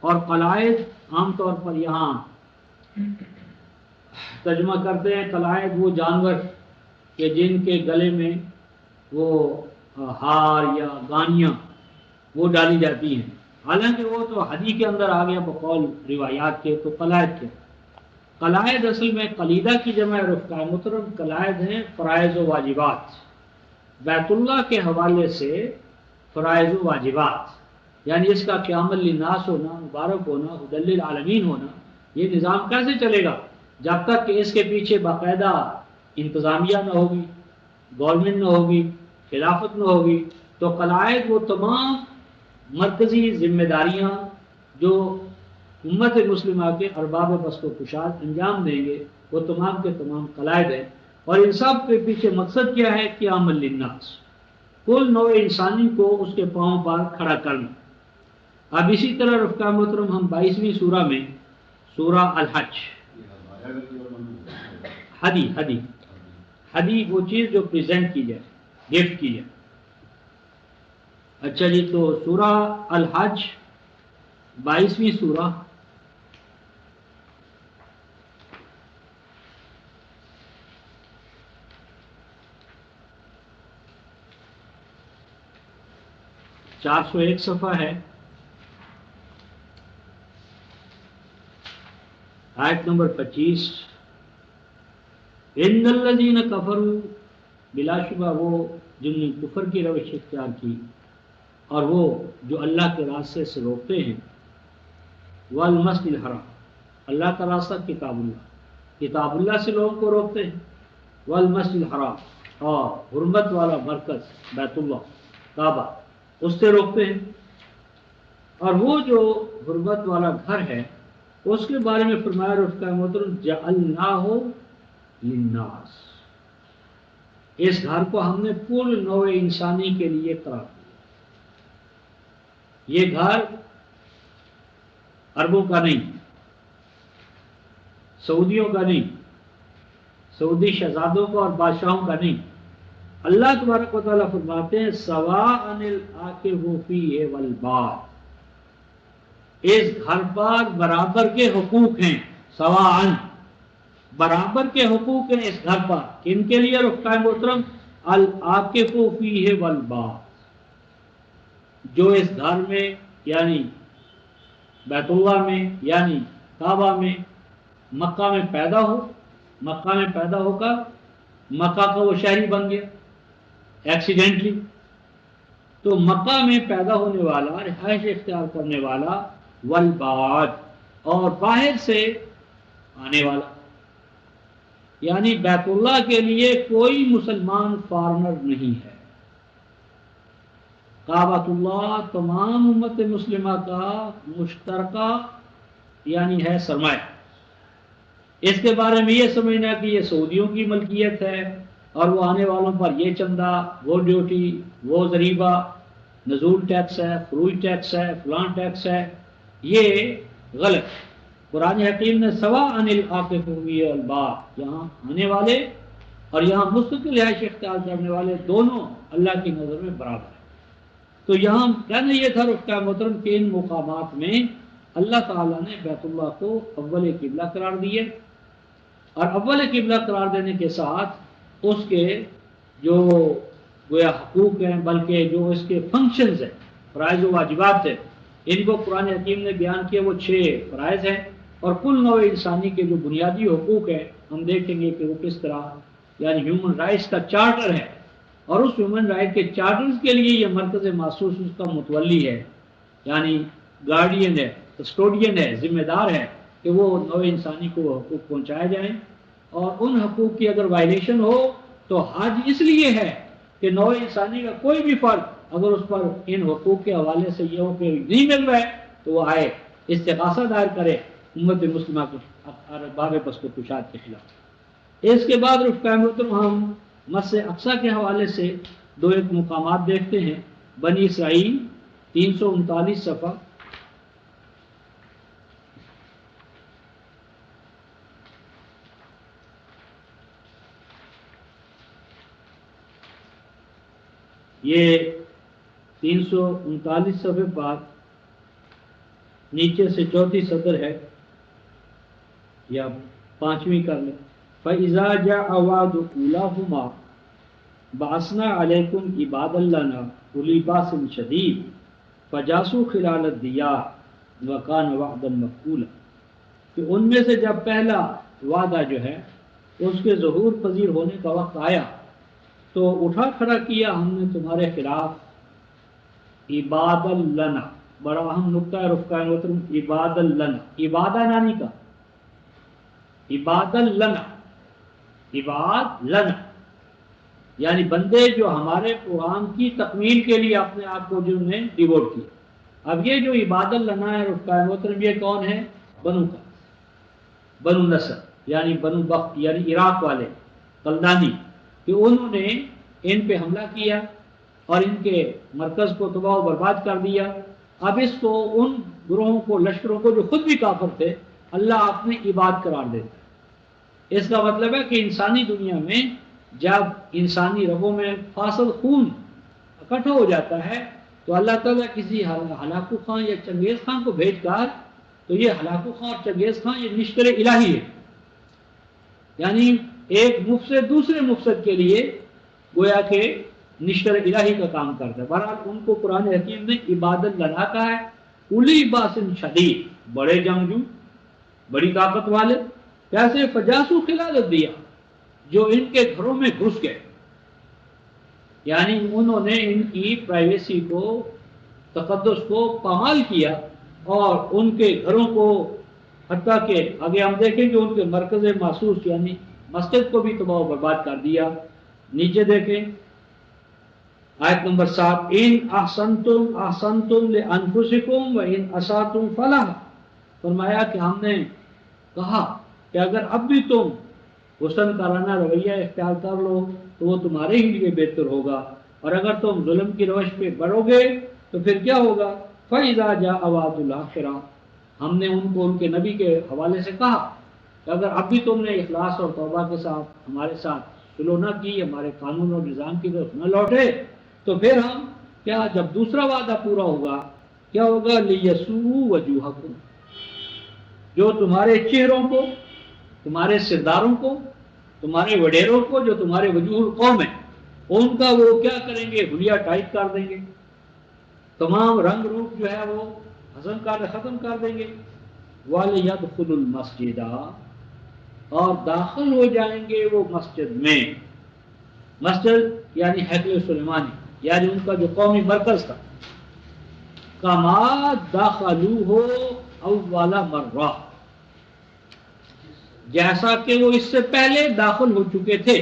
Speaker 1: اور قلائد عام طور پر یہاں ترجمہ کرتے ہیں، قلائد وہ جانور کہ جن کے گلے میں وہ ہار یا گانیاں وہ ڈالی جاتی ہیں، حالانکہ وہ تو ہدی کے اندر آ گیا بقول روایات کے، تو قلائد کے قلائد اصل میں قلیدہ کی جمع رفقا محترم، قلائد ہیں فرائض و واجبات، بیت اللہ کے حوالے سے فرائض و واجبات، یعنی اس کا قیام للناس ہونا، مبارک ہونا، ہدی للعالمین ہونا، یہ نظام کیسے چلے گا جب تک کہ اس کے پیچھے باقاعدہ انتظامیہ نہ ہوگی، گورنمنٹ نہ ہوگی، خلافت نہ ہوگی۔ تو قلائد وہ تمام مرکزی ذمہ داریاں جو امت مسلمہ کے ارباب بسط و کشاد انجام دیں گے، وہ تمام کے تمام قلائد ہیں، اور ان سب کے پیچھے مقصد کیا ہے؟ قیام للناس، کل نوع انسانی کو اس کے پاؤں پر کھڑا کرنا۔ اب اسی طرح رفقا محترم ہم 22ویں سورہ میں، سورہ الحج، ہدی وہ چیز جو پریزنٹ کی جائے، گفٹ کی جائے۔ اچھا جی، تو سورہ الحج 22ویں سورہ، چار سو ایک صفحہ ہے، آیت نمبر 25، ان الذین کفروا، بلا شبہ وہ جن نے کفر کی روش اختیار کی اور وہ جو اللہ کے راستے سے روکتے ہیں، والمسجد الحرام، اللہ کا راستہ کتاب اللہ سے لوگوں کو روکتے ہیں، والمسجد الحرام، اور حرمت والا مرکز بیت اللہ کعبہ اس سے روکتے ہیں۔ اور وہ جو حرمت والا گھر ہے اس کے بارے میں فرمایا رفقا محترم، جعلناہ للناس، اس گھر کو ہم نے کل نوع انسانی کے لیے قرار دیا۔ یہ گھر عربوں کا نہیں، سعودیوں کا نہیں، سعودی شہزادوں کا اور بادشاہوں کا نہیں، اللہ تبارک و تعالیٰ فرماتے ہیں سواء العاکف فیہ والباد، اس گھر پر برابر کے حقوق ہیں، سواء برابر کے حقوق ہیں اس گھر پر، کن کے لیے رفقا محترم؟ العاکف فیہ والباد، جو اس گھر میں یعنی بیت اللہ میں یعنی کعبہ میں مکہ میں پیدا ہو، مکہ میں پیدا ہو کر مکہ کا وہ شہری بن گیا ایکسیڈنٹلی، تو مکہ میں پیدا ہونے والا، رہائش اختیار کرنے والا، والبعد، اور باہر سے آنے والا، یعنی بیت اللہ کے لیے کوئی مسلمان فارنر نہیں ہے۔ کعبۃ اللہ تمام امت مسلمہ کا مشترکہ یعنی ہے سرمایہ۔ اس کے بارے میں یہ سمجھنا کہ یہ سعودیوں کی ملکیت ہے اور وہ آنے والوں پر یہ چندہ، وہ ڈیوٹی، وہ ضریبہ، نزول ٹیکس ہے، خروج ٹیکس ہے، فلاں ٹیکس ہے، یہ غلط۔ قرآن حکیم نے سوا عن العاکف والباد، یہاں آنے والے اور یہاں مستقل رہائش اختیار کرنے والے دونوں اللہ کی نظر میں برابر ہیں۔ تو یہاں کہنا یہ تھا رفقا محترم کہ ان مقامات میں اللہ تعالیٰ نے بیت اللہ کو اول قبلہ قرار دیے، اور اول قبلہ قرار دینے کے ساتھ اس کے جو گویا حقوق ہیں، بلکہ جو اس کے فنکشنز ہیں، فرائض و واجبات ہیں، ان کو قرآن حکیم نے بیان کیا۔ وہ 6 فرائض ہیں، اور کل نوع انسانی کے جو بنیادی حقوق ہیں ہم دیکھیں گے کہ وہ کس طرح، یعنی ہیومن رائٹس کا چارٹر ہے، اور اس ہیومن رائٹ کے چارٹرز کے لیے یہ مرکز محسوس اس کا متولی ہے، یعنی گارڈین ہے، کسٹوڈین ہے، ذمہ دار ہے کہ وہ نوع انسانی کو حقوق پہنچائے جائیں، اور ان حقوق کی اگر وائلیشن ہو تو حج اس لیے ہے کہ نوع انسانی کا کوئی بھی فرد اگر اس پر ان حقوق کے حوالے سے یہ ہو کہ نہیں مل رہا ہے تو وہ آئے استغاثہ دائر کرے امت مسلمہ کو ارباب پس کو کشاد کے خلاف۔ اس کے بعد رفقا محترم ہم مسجد اقصیٰ کے حوالے سے 2 مقامات دیکھتے ہیں۔ بنی اسرائیل 339 صفحہ، یہ 339 صفحے بعد نیچے سے چوتھی صدر ہے یا 5ویں کر لیں۔ فَإِذَا جَاءَ وَعْدُ أُولَاهُمَا بَعَثْنَا عَلَيْكُمْ عِبَادًا لَنَا أُولِي بَأْسٍ شَدِيدٍ فَجَاسُوا خِلَالَ الدِّيَارِ وَكَانَ وَعْدًا مَفْعُولًا، کہ ان میں سے جب پہلا وعدہ جو ہے اس کے ظہور پذیر ہونے کا وقت آیا تو اٹھا کھڑا کیا ہم نے تمہارے خلاف عبادًا لنا، بڑا اہم نقطہ ہے رفقا محترم، عبادًا لنا، عبادہ نانی کا، عبادًا لنا، عباد لنا، یعنی بندے جو ہمارے قرآن کی تکمیل کے لیے اپنے آپ کو جنہوں نے ڈیوٹ کیا۔ اب یہ جو عبادًا لنا ہے رفقا محترم، یہ کون ہے؟ بنو کا، بنو نصر، یعنی بنو بخت، یعنی عراق والے کلدانی، کہ انہوں نے ان پہ حملہ کیا اور ان کے مرکز کو تباہ و برباد کر دیا۔ اب اس کو ان گروہوں کو، لشکروں کو جو خود بھی کافر تھے، اللہ اپنے عباد قرار دیتا ہے۔ اس کا مطلب ہے کہ انسانی دنیا میں جب انسانی رگوں میں فاصل خون اکٹھا ہو جاتا ہے تو اللہ تعالیٰ کسی ہلاکو خان یا چنگیز خان کو بھیج کر، تو یہ ہلاکو خان اور چنگیز خان یہ نشتر الہی ہے، یعنی ایک مفسد دوسرے مفسد کے لیے گویا کہ نشتر الہی کا کام کرتا ہے۔ بہرحال ان کو قرآن حکیم نے عبادت لنا کہا ہے، اولی باس شدید، بڑے جنگجو، بڑی طاقت والے، کیسے؟ فجاسو خلال الدیار، جو ان کے گھروں میں گھس گئے، یعنی انہوں نے ان کی پرائیویسی کو، تقدس کو پامال کیا اور ان کے گھروں کو، حتیٰ کہ آگے ہم دیکھیں کہ ان کے مرکز محسوس یعنی مسجد کو بھی تباہ و برباد کر دیا۔ نیچے دیکھیں آیت نمبر 7، ان احسنتم احسنتم لانفسکم وان اساتم فلہا، فرمایا کہ ہم نے کہا کہ اگر اب بھی تم حسن کارانہ رویہ اختیار کر لو تو وہ تمہارے ہی لیے بہتر ہوگا، اور اگر تم ظلم کی روش پہ بڑھو گے تو پھر کیا ہوگا؟ فَإِذَا جَاءَ وَعْدُ الْآخِرَةِ، ہم نے ان کو ان کے نبی کے حوالے سے کہا کہ اگر اب بھی تم نے اخلاص اور توبہ کے ساتھ ہمارے ساتھ سلو نہ کی، ہمارے قانون اور نظام کی طرف نہ لوٹے، تو پھر ہم کیا، جب دوسرا وعدہ پورا ہوگا کیا ہوگا؟ لِيَسُوءُ وَجُوهَكُمْ، جو تمہارے چہروں کو، تمہارے سرداروں کو، تمہارے وڈیروں کو، جو تمہارے وجوہ القوم ہیں، ان کا وہ کیا کریں گے؟ حلیہ ٹائٹ کر دیں گے، تمام رنگ روپ جو ہے وہ حسن کا ختم کر دیں گے۔ وَلِيَدْخُلُوا الْمَسْجِدَ، اور داخل ہو جائیں گے وہ مسجد میں. مسجد یعنی ہیکل سلیمانی، یعنی ان کا جو قومی مرکز تھا. کما دخلوہ اول مرہ، جیسا کہ وہ اس سے پہلے داخل ہو چکے تھے.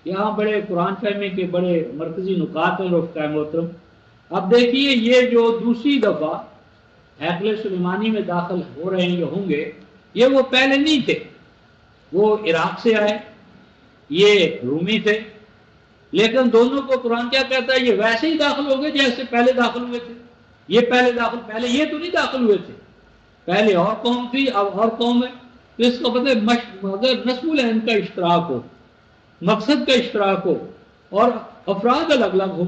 Speaker 1: یہاں بڑے قرآن فہمی کے بڑے مرکزی نکات ہیں رفقائے محترم. اب دیکھیے یہ جو دوسری دفعہ ہیکل سلیمانی میں داخل ہو رہے ہیں یا ہوں گے، یہ وہ پہلے نہیں تھے. وہ عراق سے آئے، یہ رومی تھے، لیکن دونوں کو قرآن کیا کہتا ہے؟ یہ ویسے ہی داخل ہو گئے جیسے پہلے داخل ہوئے تھے. یہ پہلے یہ تو نہیں داخل ہوئے تھے، پہلے اور قوم تھی اب اور قوم ہے. تو اس کا مطلب اگر نسب العین کا اشتراک ہو، مقصد کا اشتراک ہو اور افراد الگ الگ ہو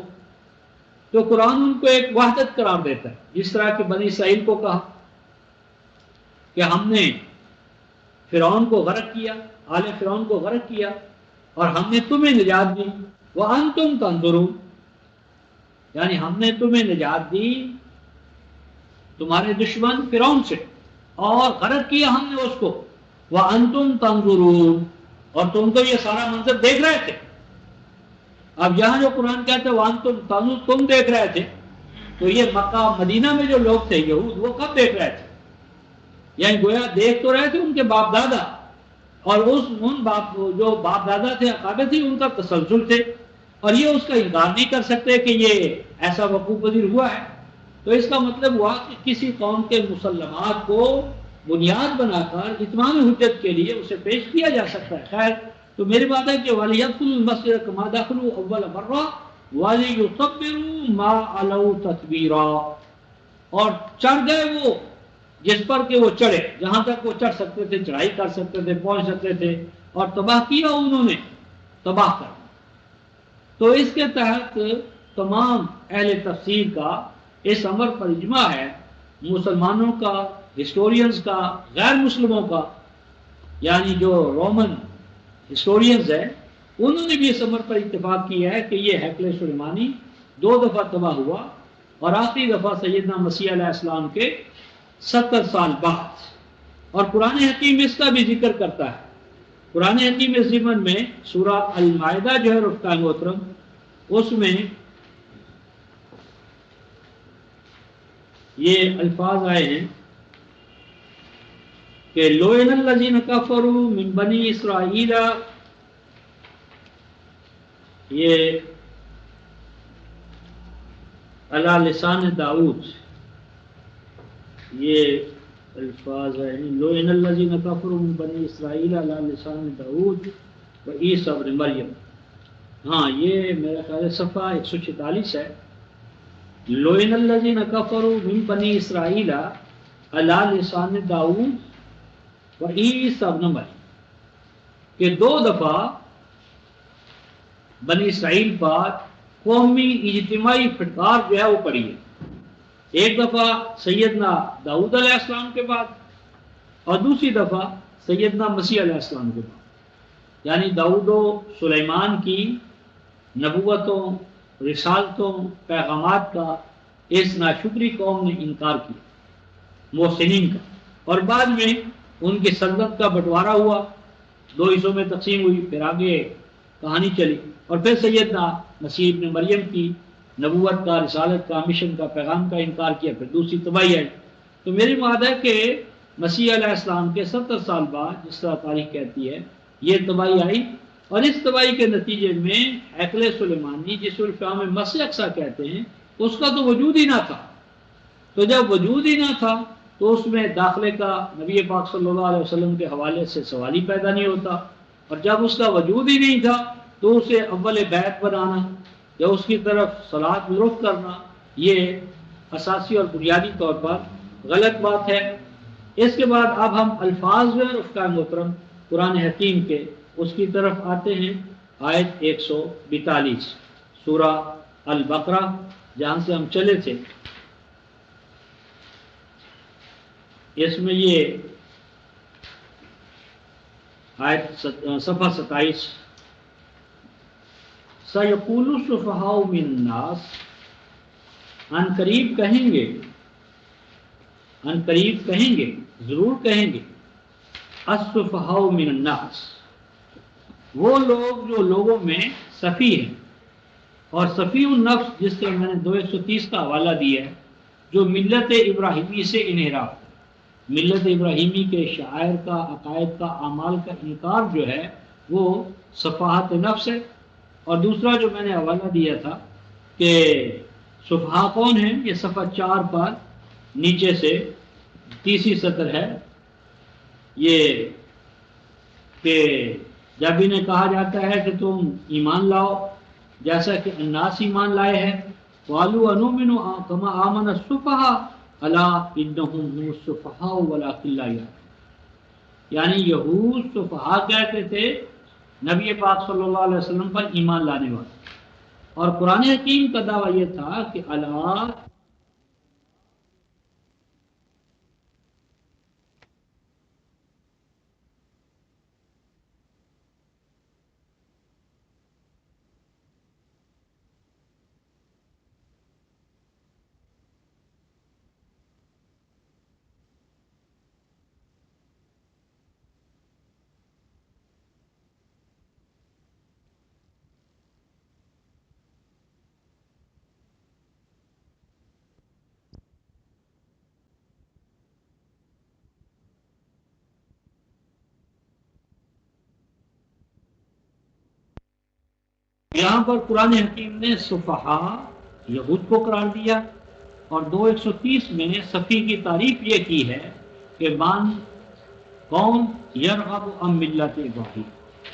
Speaker 1: تو قرآن ان کو ایک وحدت قرار دیتا ہے. جس طرح کہ بنی اسرائیل کو کہا کہ ہم نے فرعون کو غرق کیا، آل فرعون کو غرق کیا، اور ہم نے تمہیں نجات دی. وَأَنْتُمْ تَنْظُرُونَ، یعنی ہم نے تمہیں نجات دی تمہارے دشمن فرعون سے، اور غرق کیا ہم نے اس کو. وَأَنْتُمْ تَنْظُرُونَ، اور تم تو یہ سارا منظر دیکھ رہے تھے. اب یہاں جو قرآن کہتے ہیں وَأَنْتُمْ تَنْظُرُونَ، تم دیکھ رہے تھے، تو یہ مکہ مدینہ میں جو لوگ تھے یہود، وہ کب دیکھ رہے تھے؟ یعنی گویا دیکھ تو رہے تھے ان کے باپ دادا، اور جو باپ دادا تھے عقابے تھی ان کا تسلسل تھے، اور یہ اس کا انکار نہیں کر سکتے کہ یہ ایسا وقوع پذیر ہوا ہے. تو اس کا مطلب ہوا کہ کسی قوم کے مسلمات کو بنیاد بنا کر اتمام حجت کے لیے اسے پیش کیا جا سکتا ہے. خیر، تو میری بات ہے کہ وَلِيَدْخُلُوا الْمَسْجِدَ كَمَا دَخَلُوا أَوَّلَ مَرَّةٍ وَلِيُتَبِّرُوا مَا عَلَوْا تَتْبِيرًا، اور چڑھ گئے وہ جس پر کہ وہ چڑھے، جہاں تک وہ چڑھ سکتے تھے چڑھائی کر سکتے تھے، پہنچ سکتے تھے، اور تباہ کیا انہوں نے، تباہ کر. تو اس کے تحت تمام اہل تفسیر کا اس امر پر اجماع ہے، مسلمانوں کا، ہسٹورینز کا، غیر مسلموں کا. یعنی جو رومن ہسٹورینز ہیں انہوں نے بھی اس امر پر اتفاق کیا ہے کہ یہ ہیکل سلیمانی 2 دفعہ تباہ ہوا، اور آخری دفعہ سیدنا مسیح علیہ السلام کے 70 سال بعد. اور قرآن حکیم اس کا بھی ذکر کرتا ہے. قرآن حکیم اس ضمن میں سورہ المائدہ جو ہے رفقائے محترم، اس میں یہ الفاظ آئے ہیں کہ لوئن الذین کفروا من بنی اسرائیل، یہ علی لسان داؤد، یہ الفاظ ہیں لوئن الذین کفروا من بنی اسرائیل علی لسان داؤد و عیسی ابن مریم. ہاں، یہ میرا خیال ہے صفحہ 146 ہے. لوئن الذین کفروا من بنی اسرائیل علی لسان داؤد و عیسی ابن مریم، کہ 2 دفعہ بنی اسرائیل پر قومی اجتماعی پھٹکار جو ہے وہ پڑی ہے. ایک دفعہ سیدنا داؤد علیہ السلام کے بعد، اور دوسری دفعہ سیدنا مسیح علیہ السلام کے بعد. یعنی داؤد و سلیمان کی نبوتوں، رسالتوں، پیغامات کا اس ناشکری قوم نے انکار کیا، محسنین کا. اور بعد میں ان کی سلطنت کا بٹوارا ہوا، 2 حصوں میں تقسیم ہوئی، پھر آگے کہانی چلی، اور پھر سیدنا مسیح ابن مریم کی نبوت کا، رسالت کا، مشن کا، پیغام کا انکار کیا، پھر دوسری تباہی آئی. تو میری بات ہے کہ مسیح علیہ السلام کے 70 سال بعد، جس طرح تاریخ کہتی ہے، یہ تباہی آئی. اور اس تباہی کے نتیجے میں ہیکل سلیمانی، جس کو ہم مسجد اقصی کہتے ہیں، اس کا تو وجود ہی نہ تھا. تو جب وجود ہی نہ تھا تو اس میں داخلے کا نبی پاک صلی اللہ علیہ وسلم کے حوالے سے سوال ہی پیدا نہیں ہوتا. اور جب اس کا وجود ہی نہیں تھا تو اسے اول بیت بنانا یا اس کی طرف صلات میں رخ کرنا، یہ اساسی اور بنیادی طور پر غلط بات ہے. اس کے بعد اب ہم الفاظ میں رفقائے محترم قرآن حکیم کے اس کی طرف آتے ہیں. آیت 142 سورہ البقرہ، جہاں سے ہم چلے تھے. اس میں یہ آیت صفحہ 27، سَيَقُولُ السُّفَهَاءُ مِنَ النَّاسِ، ان قریب کہیں گے ضرور کہیں گے السفہاء من الناس، وہ لوگ جو لوگوں میں سفی ہیں، اور سفی النفس جس سے میں نے 230 کا حوالہ دیا ہے، جو ملت ابراہیمی سے انحراف ہے، ملت ابراہیمی کے شعائر کا، عقائد کا، اعمال کا انکار جو ہے وہ صفحات نفس ہے۔ اور دوسرا جو میں نے حوالہ دیا تھا کہ صفحاء کون ہیں، یہ صفحہ 4 پر نیچے سے تیسری سطر ہے، یہ کہ جب انہیں کہا جاتا ہے کہ تم ایمان لاؤ جیسا کہ الناس ایمان لائے ہیں، قالوا انؤمن کما آمن السفہاء الا انہم هم السفہاء ولکن لا یعلمون، یعنی یہود سفہاء کہتے تھے نبی پاک صلی اللہ علیہ وسلم پر ایمان لانے والے، اور قرآن حکیم کا دعویٰ یہ تھا کہ اللہ یہاں پر قرآن حکیم نے صفحاء یہود کو قرار دیا، اور 2:130 میں صفی کی تعریف یہ کی ہے کہ من قوم یرغب عن ملت ابراہیم،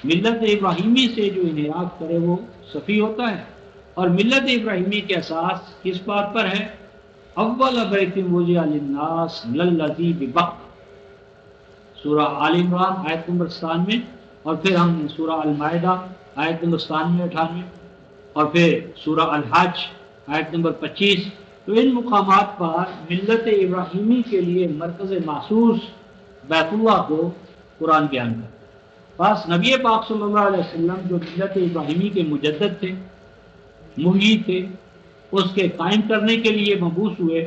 Speaker 1: ملت ابراہیمی سے جو انحراف کرے وہ صفی ہوتا ہے۔ اور ملت ابراہیمی کے اساس کس بات پر ہے؟ اول بیت وضع للناس للذی ببکہ، سورہ آل عمران آیت نمبر 97، اور پھر ہم نے سورہ المائدہ آیت نمبر 97-98، اور پھر سورہ الحج آیت نمبر 25۔ تو ان مقامات پر ملت ابراہیمی کے لیے مرکز محسوس بیت اللہ کو قرآن بیان کرتا ہے۔ بس نبی پاک صلی اللہ علیہ وسلم جو ملت ابراہیمی کے مجدد تھے، محیی تھے، اس کے قائم کرنے کے لیے مبعوث ہوئے،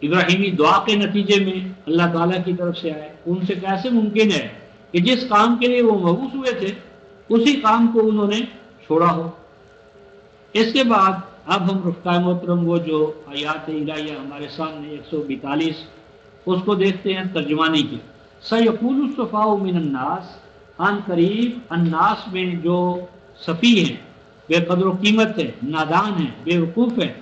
Speaker 1: ابراہیمی دعا کے نتیجے میں اللہ تعالیٰ کی طرف سے آئے، ان سے کیسے ممکن ہے کہ جس کام کے لیے وہ مبعوث ہوئے تھے اسی کام کو انہوں نے چھوڑا ہو۔ اس کے بعد اب ہم رفقائے محترم وہ جو آیات الہیہ ہمارے سامنے 142 اس کو دیکھتے ہیں ترجمانی کی۔ سَيَقُولُ السُّفَهَاءُ مِنَ النَّاسِ، عن قریب الناس میں جو سفی ہیں، بے قدر و قیمت ہے، نادان ہیں، بے وقوف ہیں،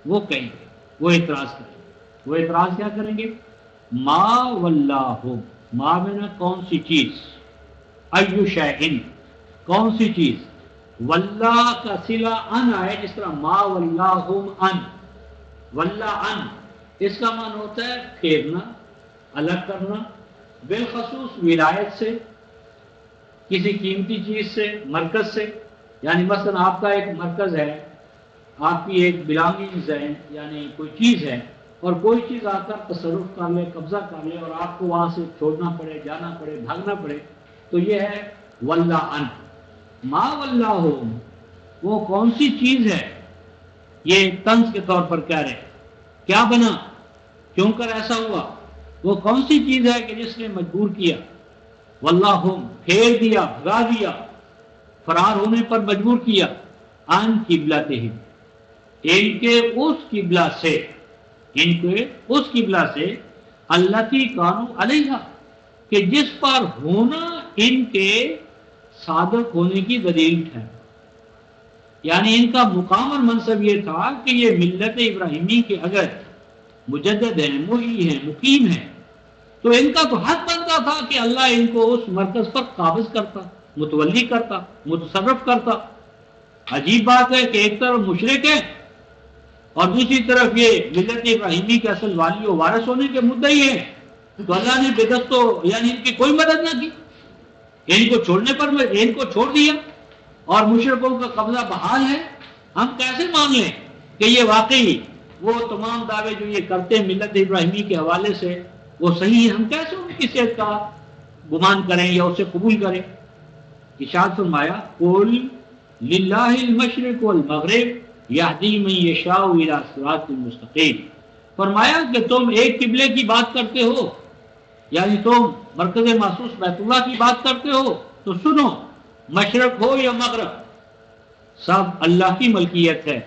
Speaker 1: وہ کہیں گے، وہ اعتراض کریں گے۔ وہ اعتراض کیا کریں گے؟ ما واللہم، ما بنا کون سی چیز، ایو شیئن کون سی چیز، واللہ کا صلہ ان ہے، جس طرح ما واللہم ان، واللہ ان اس کا معنی ہوتا ہے پھیرنا، الگ کرنا، بالخصوص ولایت سے، کسی قیمتی چیز سے، مرکز سے۔ یعنی مثلا آپ کا ایک مرکز ہے، آپ کی ایک بلانگنگز ہے، یعنی کوئی چیز ہے، اور کوئی چیز آ کر تصرف کر لے، قبضہ کر لے، اور آپ کو وہاں سے چھوڑنا پڑے، جانا پڑے، بھاگنا پڑے، تو یہ ہے واللہ ان۔ ما واللہم وہ کون سی چیز ہے، یہ طنز کے طور پر کہہ رہے ہیں، کیا بنا، کیوں کر ایسا ہوا، وہ کون سی چیز ہے کہ جس نے مجبور کیا، واللہم پھیر دیا، بھگا دیا، فرار ہونے پر مجبور کیا، عن قبلتہم ان کے اس قبلہ سے، ان کے اس قبلہ سے، التی کانوا علیہا کہ جس پر ہونا ان کے صادق ہونے کی دلیل ہے۔ یعنی ان کا مقام اور منصب یہ تھا کہ یہ ملت ابراہیمی کے اگر مجدد ہیں، محیی ہیں، مقیم ہیں، تو ان کا تو حق بنتا تھا کہ اللہ ان کو اس مرکز پر قابض کرتا، متولی کرتا، متصرف کرتا۔ عجیب بات ہے کہ ایک طرف مشرک ہے اور دوسری طرف یہ ملت ابراہیمی کے اصل والی و وارث ہونے کے مدعی ہیں، تو اللہ نے بدست تو یعنی ان کی کوئی مدد نہ کی، ان کو چھوڑنے پر ان کو چھوڑ دیا، اور مشرکوں کا قبضہ بحال ہے۔ ہم کیسے مان لیں کہ یہ واقعی وہ تمام دعوے جو یہ کرتے ہیں ملت ابراہیمی کے حوالے سے وہ صحیح ہے؟ ہم کیسے ان کی صحت کا گمان کریں یا اسے قبول کریں؟ ارشاد فرمایا قل للہ المشرق والمغرب یہدی من یشاء الی صراط مستقیم، فرمایا کہ تم ایک قبلے کی بات کرتے ہو یعنی تم مرکز محسوس بیت اللہ کی بات کرتے ہو تو سنو، مشرق ہو یا مغرب سب اللہ کی ملکیت ہے.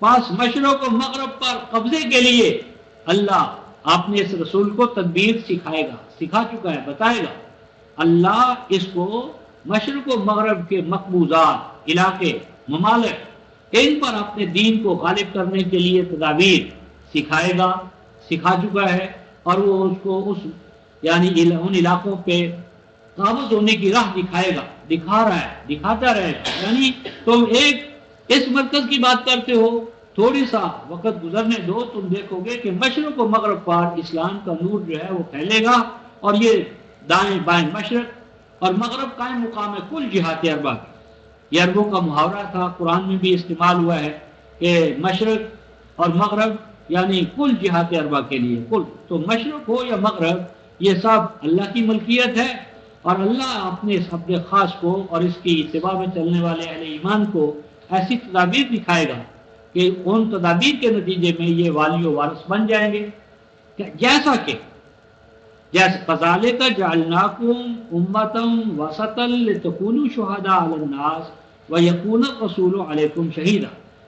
Speaker 1: پاس مشرق و مغرب پر قبضے کے لیے اللہ اپنے اس رسول کو تدبیر سکھائے گا، سکھا چکا ہے، بتائے گا. اللہ اس کو مشرق و مغرب کے مقبوضات، علاقے، ممالک، ان پر اپنے دین کو غالب کرنے کے لیے تدابیر سکھائے گا، سکھا چکا ہے. اور وہ اس کو یعنی ان علاقوں پہ قابض ہونے کی راہ دکھائے گا، دکھا رہا ہے، دکھاتا رہے گا. یعنی تم ایک اس مرکز کی بات کرتے ہو، تھوڑی سا وقت گزرنے دو، تم دیکھو گے کہ مشرق و مغرب پر اسلام کا نور جو ہے وہ پھیلے گا. اور یہ دائیں بائیں مشرق اور مغرب قائم مقام ہے کل جہات اربع کی. یہ عربوں کا محاورہ تھا، قرآن میں بھی استعمال ہوا ہے کہ مشرق اور مغرب یعنی کل جہات اربع کے لیے کل. تو مشرق ہو یا مغرب یہ سب اللہ کی ملکیت ہے، اور اللہ اپنے اس اپنے خاص کو اور اس کی اتباع میں چلنے والے اہل ایمان کو ایسی تدابیر دکھائے گا کہ ان تدابیر کے نتیجے میں یہ والی و وارث بن جائیں گے. جیسا کہ قذالک جعلناکم امۃ وسطا لتکونوا شہداء علی الناس ویکون الرسول علیکم شہیدا.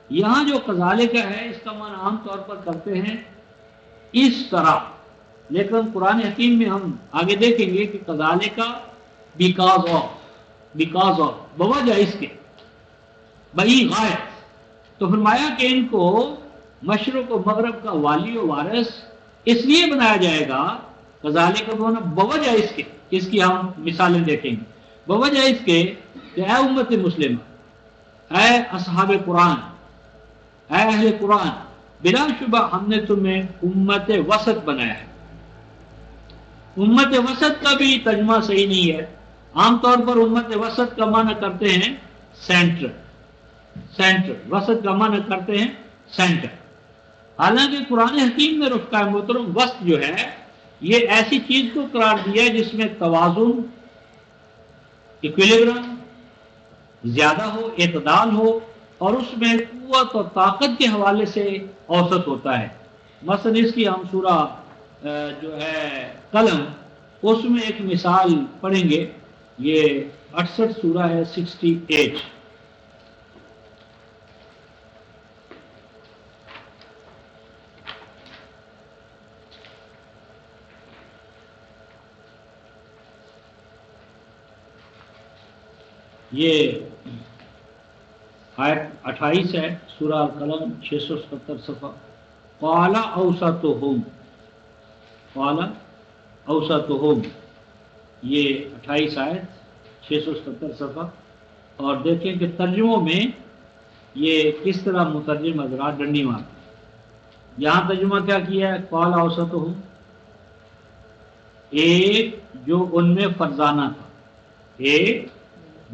Speaker 1: یہاں جو قذالک ہے اس کا معنی عام طور پر کرتے ہیں اس طرح، لیکن قرآن حکیم میں ہم آگے دیکھیں گے کہ قذالک بیکاز آف بوجہ اس کے بئی غائب. تو فرمایا کہ ان کو مشرق و مغرب کا والی و وارث اس لیے بنایا جائے گا، قذالک بونا بوجہ اس کے، اس کی ہم مثالیں دیکھیں گے. بوجہ اس کے کہ اے امت مسلمہ، اے اصحاب قرآن، اے اہل قرآن، بلا شبہ ہم نے تمہیں امت وسط بنایا ہے. امت وسط کا بھی ترجمہ صحیح نہیں ہے. عام طور پر امت وسط کا معنی کرتے ہیں سینٹر، وسط کا معنی کرتے ہیں سینٹر. حالانکہ قرآن حکیم میں رفقہ محترم وسط جو ہے یہ ایسی چیز کو قرار دیا ہے جس میں توازن، ایکویلیبرم زیادہ ہو، اعتدال ہو، اور اس میں قوت اور طاقت کے حوالے سے اوسط ہوتا ہے. مثلا اس کی ہم سورہ جو ہے قلم، اس میں ایک مثال پڑھیں گے. یہ 68 سورہ ہے، 68. یہ آیت 28 ہے، سورہ القلم 677 صفحہ. قال اوسطہم، قال اوسطہم، یہ 28 آیت 677 صفحہ. اور دیکھیں کہ ترجموں میں یہ کس طرح مترجم حضرات ڈنڈی مار. یہاں ترجمہ کیا کیا ہے؟ قال اوسطہم، ایک جو ان میں فرزانہ تھا، ایک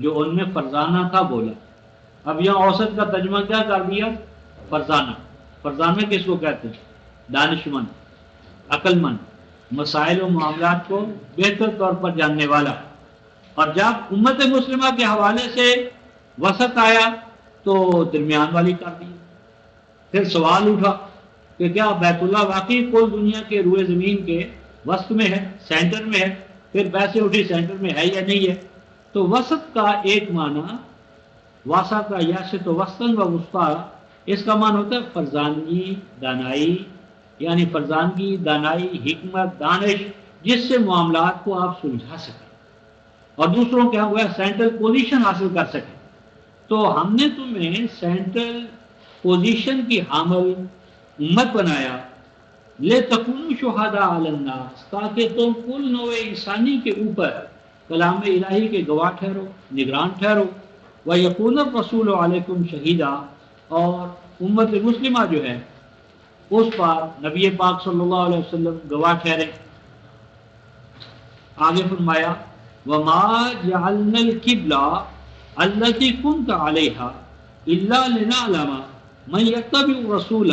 Speaker 1: جو ان میں فرزانہ تھا بولا. اب یہاں اوسط کا ترجمہ کیا کر دیا؟ فرزانہ. فرزانہ کس کو کہتے ہیں؟ دانش مند، عقل مند، مسائل و معاملات کو بہتر طور پر جاننے والا. اور جب امت مسلمہ کے حوالے سے وسط آیا تو درمیان والی کر دی. پھر سوال اٹھا کہ کیا بیت اللہ واقعی کل دنیا کے روئے زمین کے وسط میں ہے، سینٹر میں ہے؟ پھر بحث اٹھی سینٹر میں ہے یا نہیں ہے. تو وسط کا ایک معنی واسا کا یاسط وسطن و وسطا، اس کا معنی ہوتا ہے فرزانگی، دانائی، یعنی فرزانگی، دانائی، حکمت، دانش، جس سے معاملات کو آپ سلجھا سکیں اور دوسروں کے ہوا سینٹرل پوزیشن حاصل کر سکیں. تو ہم نے تمہیں سینٹرل پوزیشن کی حامل امت بنایا، لِتَكُونُوا شُهَدَاءَ عَلَى النَّاسِ، تاکہ تم کل نوع انسانی کے اوپر کلام الہی کے گواہ ٹھہرو، نگران ٹھہرو. وَيَكُونَ الرَّسُولُ عَلَيْكُمْ شَهِيدًا، اور امت مسلمہ جو ہے اس پر نبی پاک صلی اللہ علیہ وسلم گواہ ٹھہرے. آگے فرمایا وَمَا جَعَلْنَا الْقِبْلَةَ الَّتِي كُنْتَ عَلَيْهَا إِلَّا لِنَعْلَمَ مَن يَتَّبِعُ الرَّسُولَ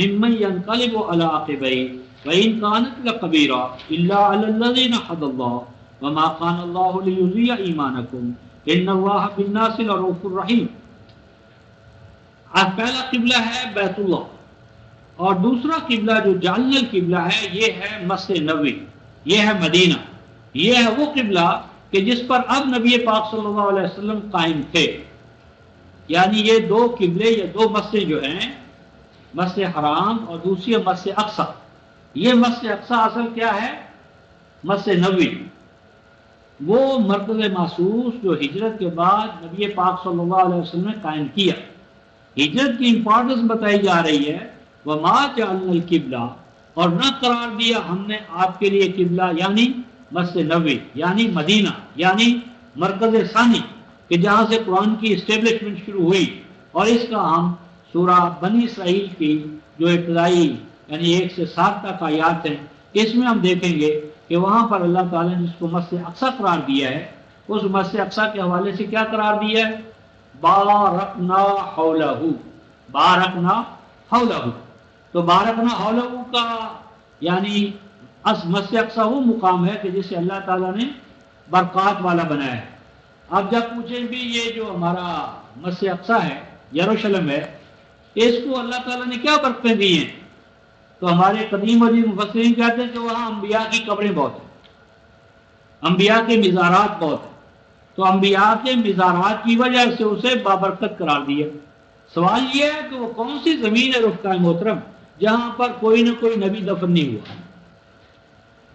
Speaker 1: مِمَّن يَنقَلِبُ عَلَىٰ عَقِبَيْهِ وَإِن كَانَتْ لَكَبِيرَةٌ إِلَّا عَلَى الَّذِينَ هَدَى اللَّهُ وَمَا كَانَ اللَّهُ لِيُضِيعَ إِيمَانَكُمْ إِنَّ اللَّهَ بِالنَّاسِ لَرَءُوفٌ رَحِيمٌ. اب پہلا قبلہ ہے بیت اللہ، اور دوسرا قبلہ جو جعلنا القبلہ ہے یہ ہے مسجد نبوی. یہ ہے مدینہ، یہ ہے وہ قبلہ کہ جس پر اب نبی پاک صلی اللہ علیہ وسلم قائم تھے. یعنی یہ دو قبلے یا دو مسجد جو ہیں، مسجد حرام اور دوسری مسجد اقصی. یہ مسجد اقصی اصل کیا ہے؟ مسجد نبوی، وہ مرکز محسوس جو ہجرت کے بعد نبی پاک صلی اللہ علیہ وسلم نے قائم کیا. ہجرت کی امپورٹنس بتائی جا رہی ہے. وَمَا جَعَلْنَا الْقِبْلَةَ، اور نہ قرار دیا ہم نے آپ کے لیے قبلہ، یعنی مسجد نبوی، یعنی مدینہ، یعنی مرکز ثانی، کہ جہاں سے قرآن کی اسٹیبلشمنٹ شروع ہوئی. اور اس کا ہم سورہ بنی اسرائیل کی جو ابتدائی یعنی 1 سے 7 تک آیات ہیں، اس میں ہم دیکھیں گے کہ وہاں پر اللہ تعالیٰ نے جس کو مسجد اقصی قرار دیا ہے، اس مسجد اقصی کے حوالے سے کیا قرار دیا ہے؟ بارکنا حولہ، بارکنا حولہ. تو بارکنا حولہ کا یعنی مسجد اقصی وہ مقام ہے کہ جسے اللہ تعالیٰ نے برکات والا بنایا ہے. اب جب پوچھیں بھی یہ جو ہمارا مسجد اقصی ہے، یروشلم ہے، اس کو اللہ تعالیٰ نے کیا برکتیں دی ہیں؟ تو ہمارے قدیم عظیم مفسرین کہتے ہیں کہ وہاں انبیاء کی قبریں بہت ہیں، انبیاء کے مزارات بہت ہیں. تو انبیاء کے مزارات کی وجہ سے اسے بابرکت قرار دیا. سوال یہ ہے کہ وہ کون سی زمین ہے رفقائے محترم جہاں پر کوئی نہ کوئی نبی دفن نہیں ہوا؟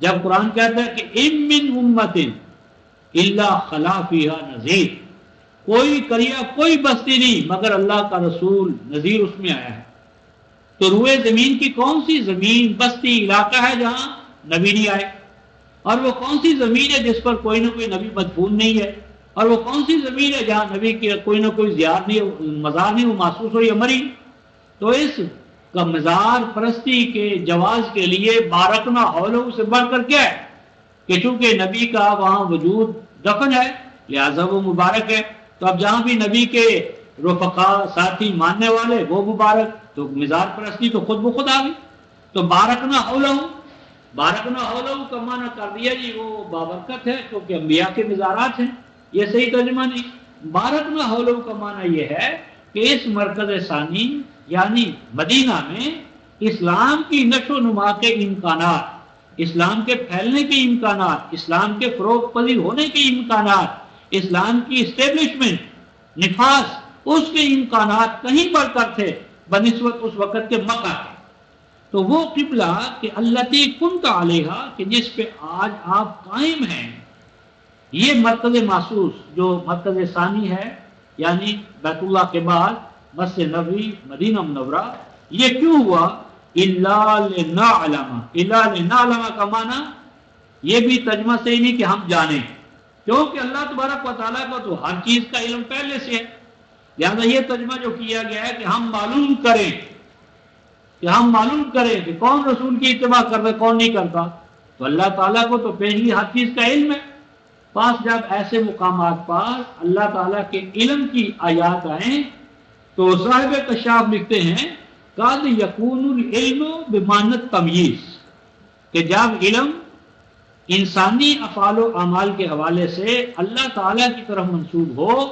Speaker 1: جب قرآن کہتا ہے کہ اِن مِّن أُمَّةٍ إِلَّا خَلَا فِيهَا نَذِيرٌ، کوئی قریہ کوئی بستی نہیں مگر اللہ کا رسول نذیر اس میں آیا ہے. تو روئے زمین کی کون سی زمین، بستی، علاقہ ہے جہاں نبی نہیں آئے؟ اور وہ کون سی زمین ہے جس پر کوئی نہ کوئی نبی مدفون نہیں ہے؟ اور وہ کون سی زمین ہے جہاں نبی کی کوئی نہ کوئی زیار نہیں، مزار نہیں، وہ محسوس ہو یا مری؟ تو اس کا مزار پرستی کے جواز کے لیے بارکنا حولہ سے بڑھ کر کیا ہے کہ چونکہ نبی کا وہاں وجود دفن ہے لہذا وہ مبارک ہے. تو اب جہاں بھی نبی کے رفقا ساتھی ماننے والے وہ مبارک، تو مزار پرستی تو خود بخود آ گئی. تو بارکنا حولہ، بارکنا حولہ کا معنی کر دیا جی وہ بابرکت ہے کیونکہ انبیاء کے مزارات ہیں. یہ صحیح ترجمہ نہیں. بارکنا حولہ کا معنی یہ ہے کہ اس مرکز ثانی یعنی مدینہ میں اسلام کی نشو و نما کے امکانات، اسلام کے پھیلنے کے امکانات، اسلام کے فروغ پذیر ہونے کے امکانات، اسلام کی اسٹیبلشمنٹ، نفاذ، اس کے امکانات کہیں بڑھ کر تھے بنسبت اس وقت کے مکہ کے. تو وہ قبلہ کہ التی کنت علیہا کہ جس پہ آج آپ قائم ہیں، یہ مرکز محسوس جو مرکز ثانی ہے یعنی بیت اللہ کے بعد مسجد نبوی مدینہ منورہ، یہ کیوں ہوا؟ الا لنعلم، الا لنعلم کا معنی یہ بھی ترجمہ صحیح نہیں کہ ہم جانیں، کیونکہ اللہ تبارک و تعالیٰ کا تو ہر چیز کا علم پہلے سے ہے. لہذا یہ ترجمہ جو کیا گیا ہے کہ ہم معلوم کریں، کہ ہم معلوم کریں کہ کون رسول کی اتباع کرتا کون نہیں کرتا. تو اللہ تعالیٰ کو تو پہلی ہر چیز کا علم ہے. پاس جب ایسے مقامات پر اللہ تعالیٰ کے علم کی آیات آئیں تو صاحب کشاف لکھتے ہیں قد یکون العلم بمعنی التمییز، کہ جب علم انسانی افعال و اعمال کے حوالے سے اللہ تعالیٰ کی طرف منسوب ہو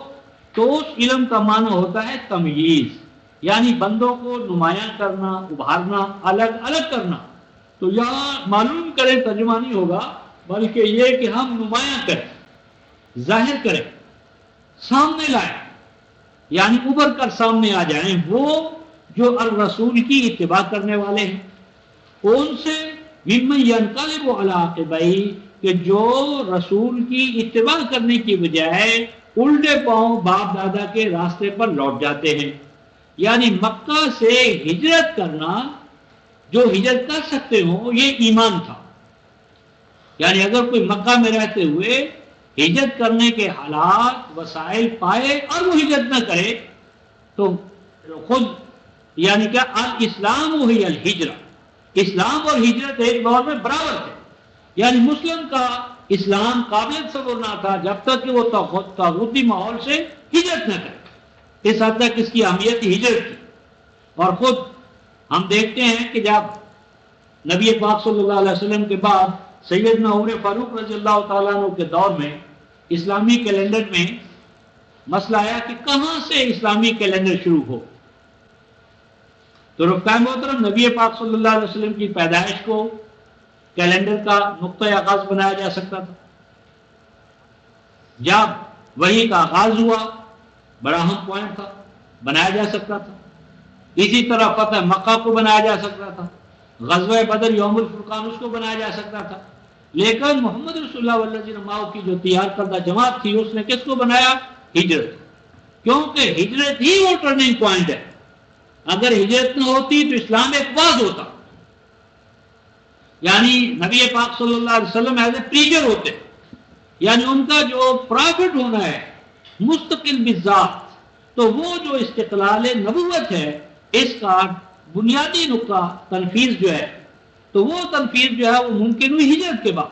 Speaker 1: تو اس علم کا معنی ہوتا ہے تمییز، یعنی بندوں کو نمایاں کرنا، ابھارنا، الگ الگ کرنا. تو یہاں معلوم کریں ترجمہ نہیں ہوگا بلکہ یہ کہ ہم نمایاں کریں، ظاہر کریں، سامنے لائیں، یعنی ابھر کر سامنے آ جائیں وہ جو الرسول کی اتباع کرنے والے ہیں. ان سے ممن ينقلب على عقبیہ کہ جو رسول کی اتباع کرنے کی بجائے الٹے پاؤں باپ دادا کے راستے پر لوٹ جاتے ہیں. یعنی مکہ سے ہجرت کرنا، جو ہجرت کر سکتے ہوں یہ ایمان تھا. یعنی اگر کوئی مکہ میں رہتے ہوئے ہجرت کرنے کے حالات وسائل پائے اور وہ ہجرت نہ کرے تو خود یعنی کیا الاسلام وہی الہجرہ، اسلام اور ہجرت ایک دور میں برابر تھے. یعنی مسلم کا اسلام قابل تصور نہ تھا جب تک کہ وہ طاغوتی ماحول سے ہجرت نہ کرے. اس حد تک اس کی اہمیت ہجرت کی. اور خود ہم دیکھتے ہیں کہ جب نبی پاک صلی اللہ علیہ وسلم کے بعد سیدنا عمر فاروق رضی اللہ تعالیٰ عنہ کے دور میں اسلامی کیلنڈر میں مسئلہ آیا کہ کہاں سے اسلامی کیلنڈر شروع ہو. تو رفقائے محترم نبی پاک صلی اللہ علیہ وسلم کی پیدائش کو کیلنڈر کا نقطۂ آغاز بنایا جا سکتا تھا. جب وحی کا آغاز ہوا بڑا اہم پوائنٹ تھا, بنایا جا سکتا تھا. اسی طرح فتح مکہ کو بنایا جا سکتا تھا, غزوہ بدر یوم الفرقان اس کو بنایا جا سکتا تھا. لیکن محمد رسول اللہ والذین معہ کی جو تیار کردہ جماعت تھی اس نے کس کو بنایا؟ ہجرت. کیونکہ ہجرت ہی وہ ٹرننگ پوائنٹ ہے. اگر ہجرت نہ ہوتی تو اسلام ایک واضح ہوتا, یعنی نبی پاک صلی اللہ علیہ وسلم ایز اے پریچر ہوتے, یعنی ان کا جو پرافٹ ہونا ہے مستقل بذات, تو وہ جو استقلال نبوت ہے اس کا بنیادی نقطہ تنفیذ جو ہے, تو وہ تنفیذ جو ہے وہ ممکن ہوئی ہجرت کے بعد.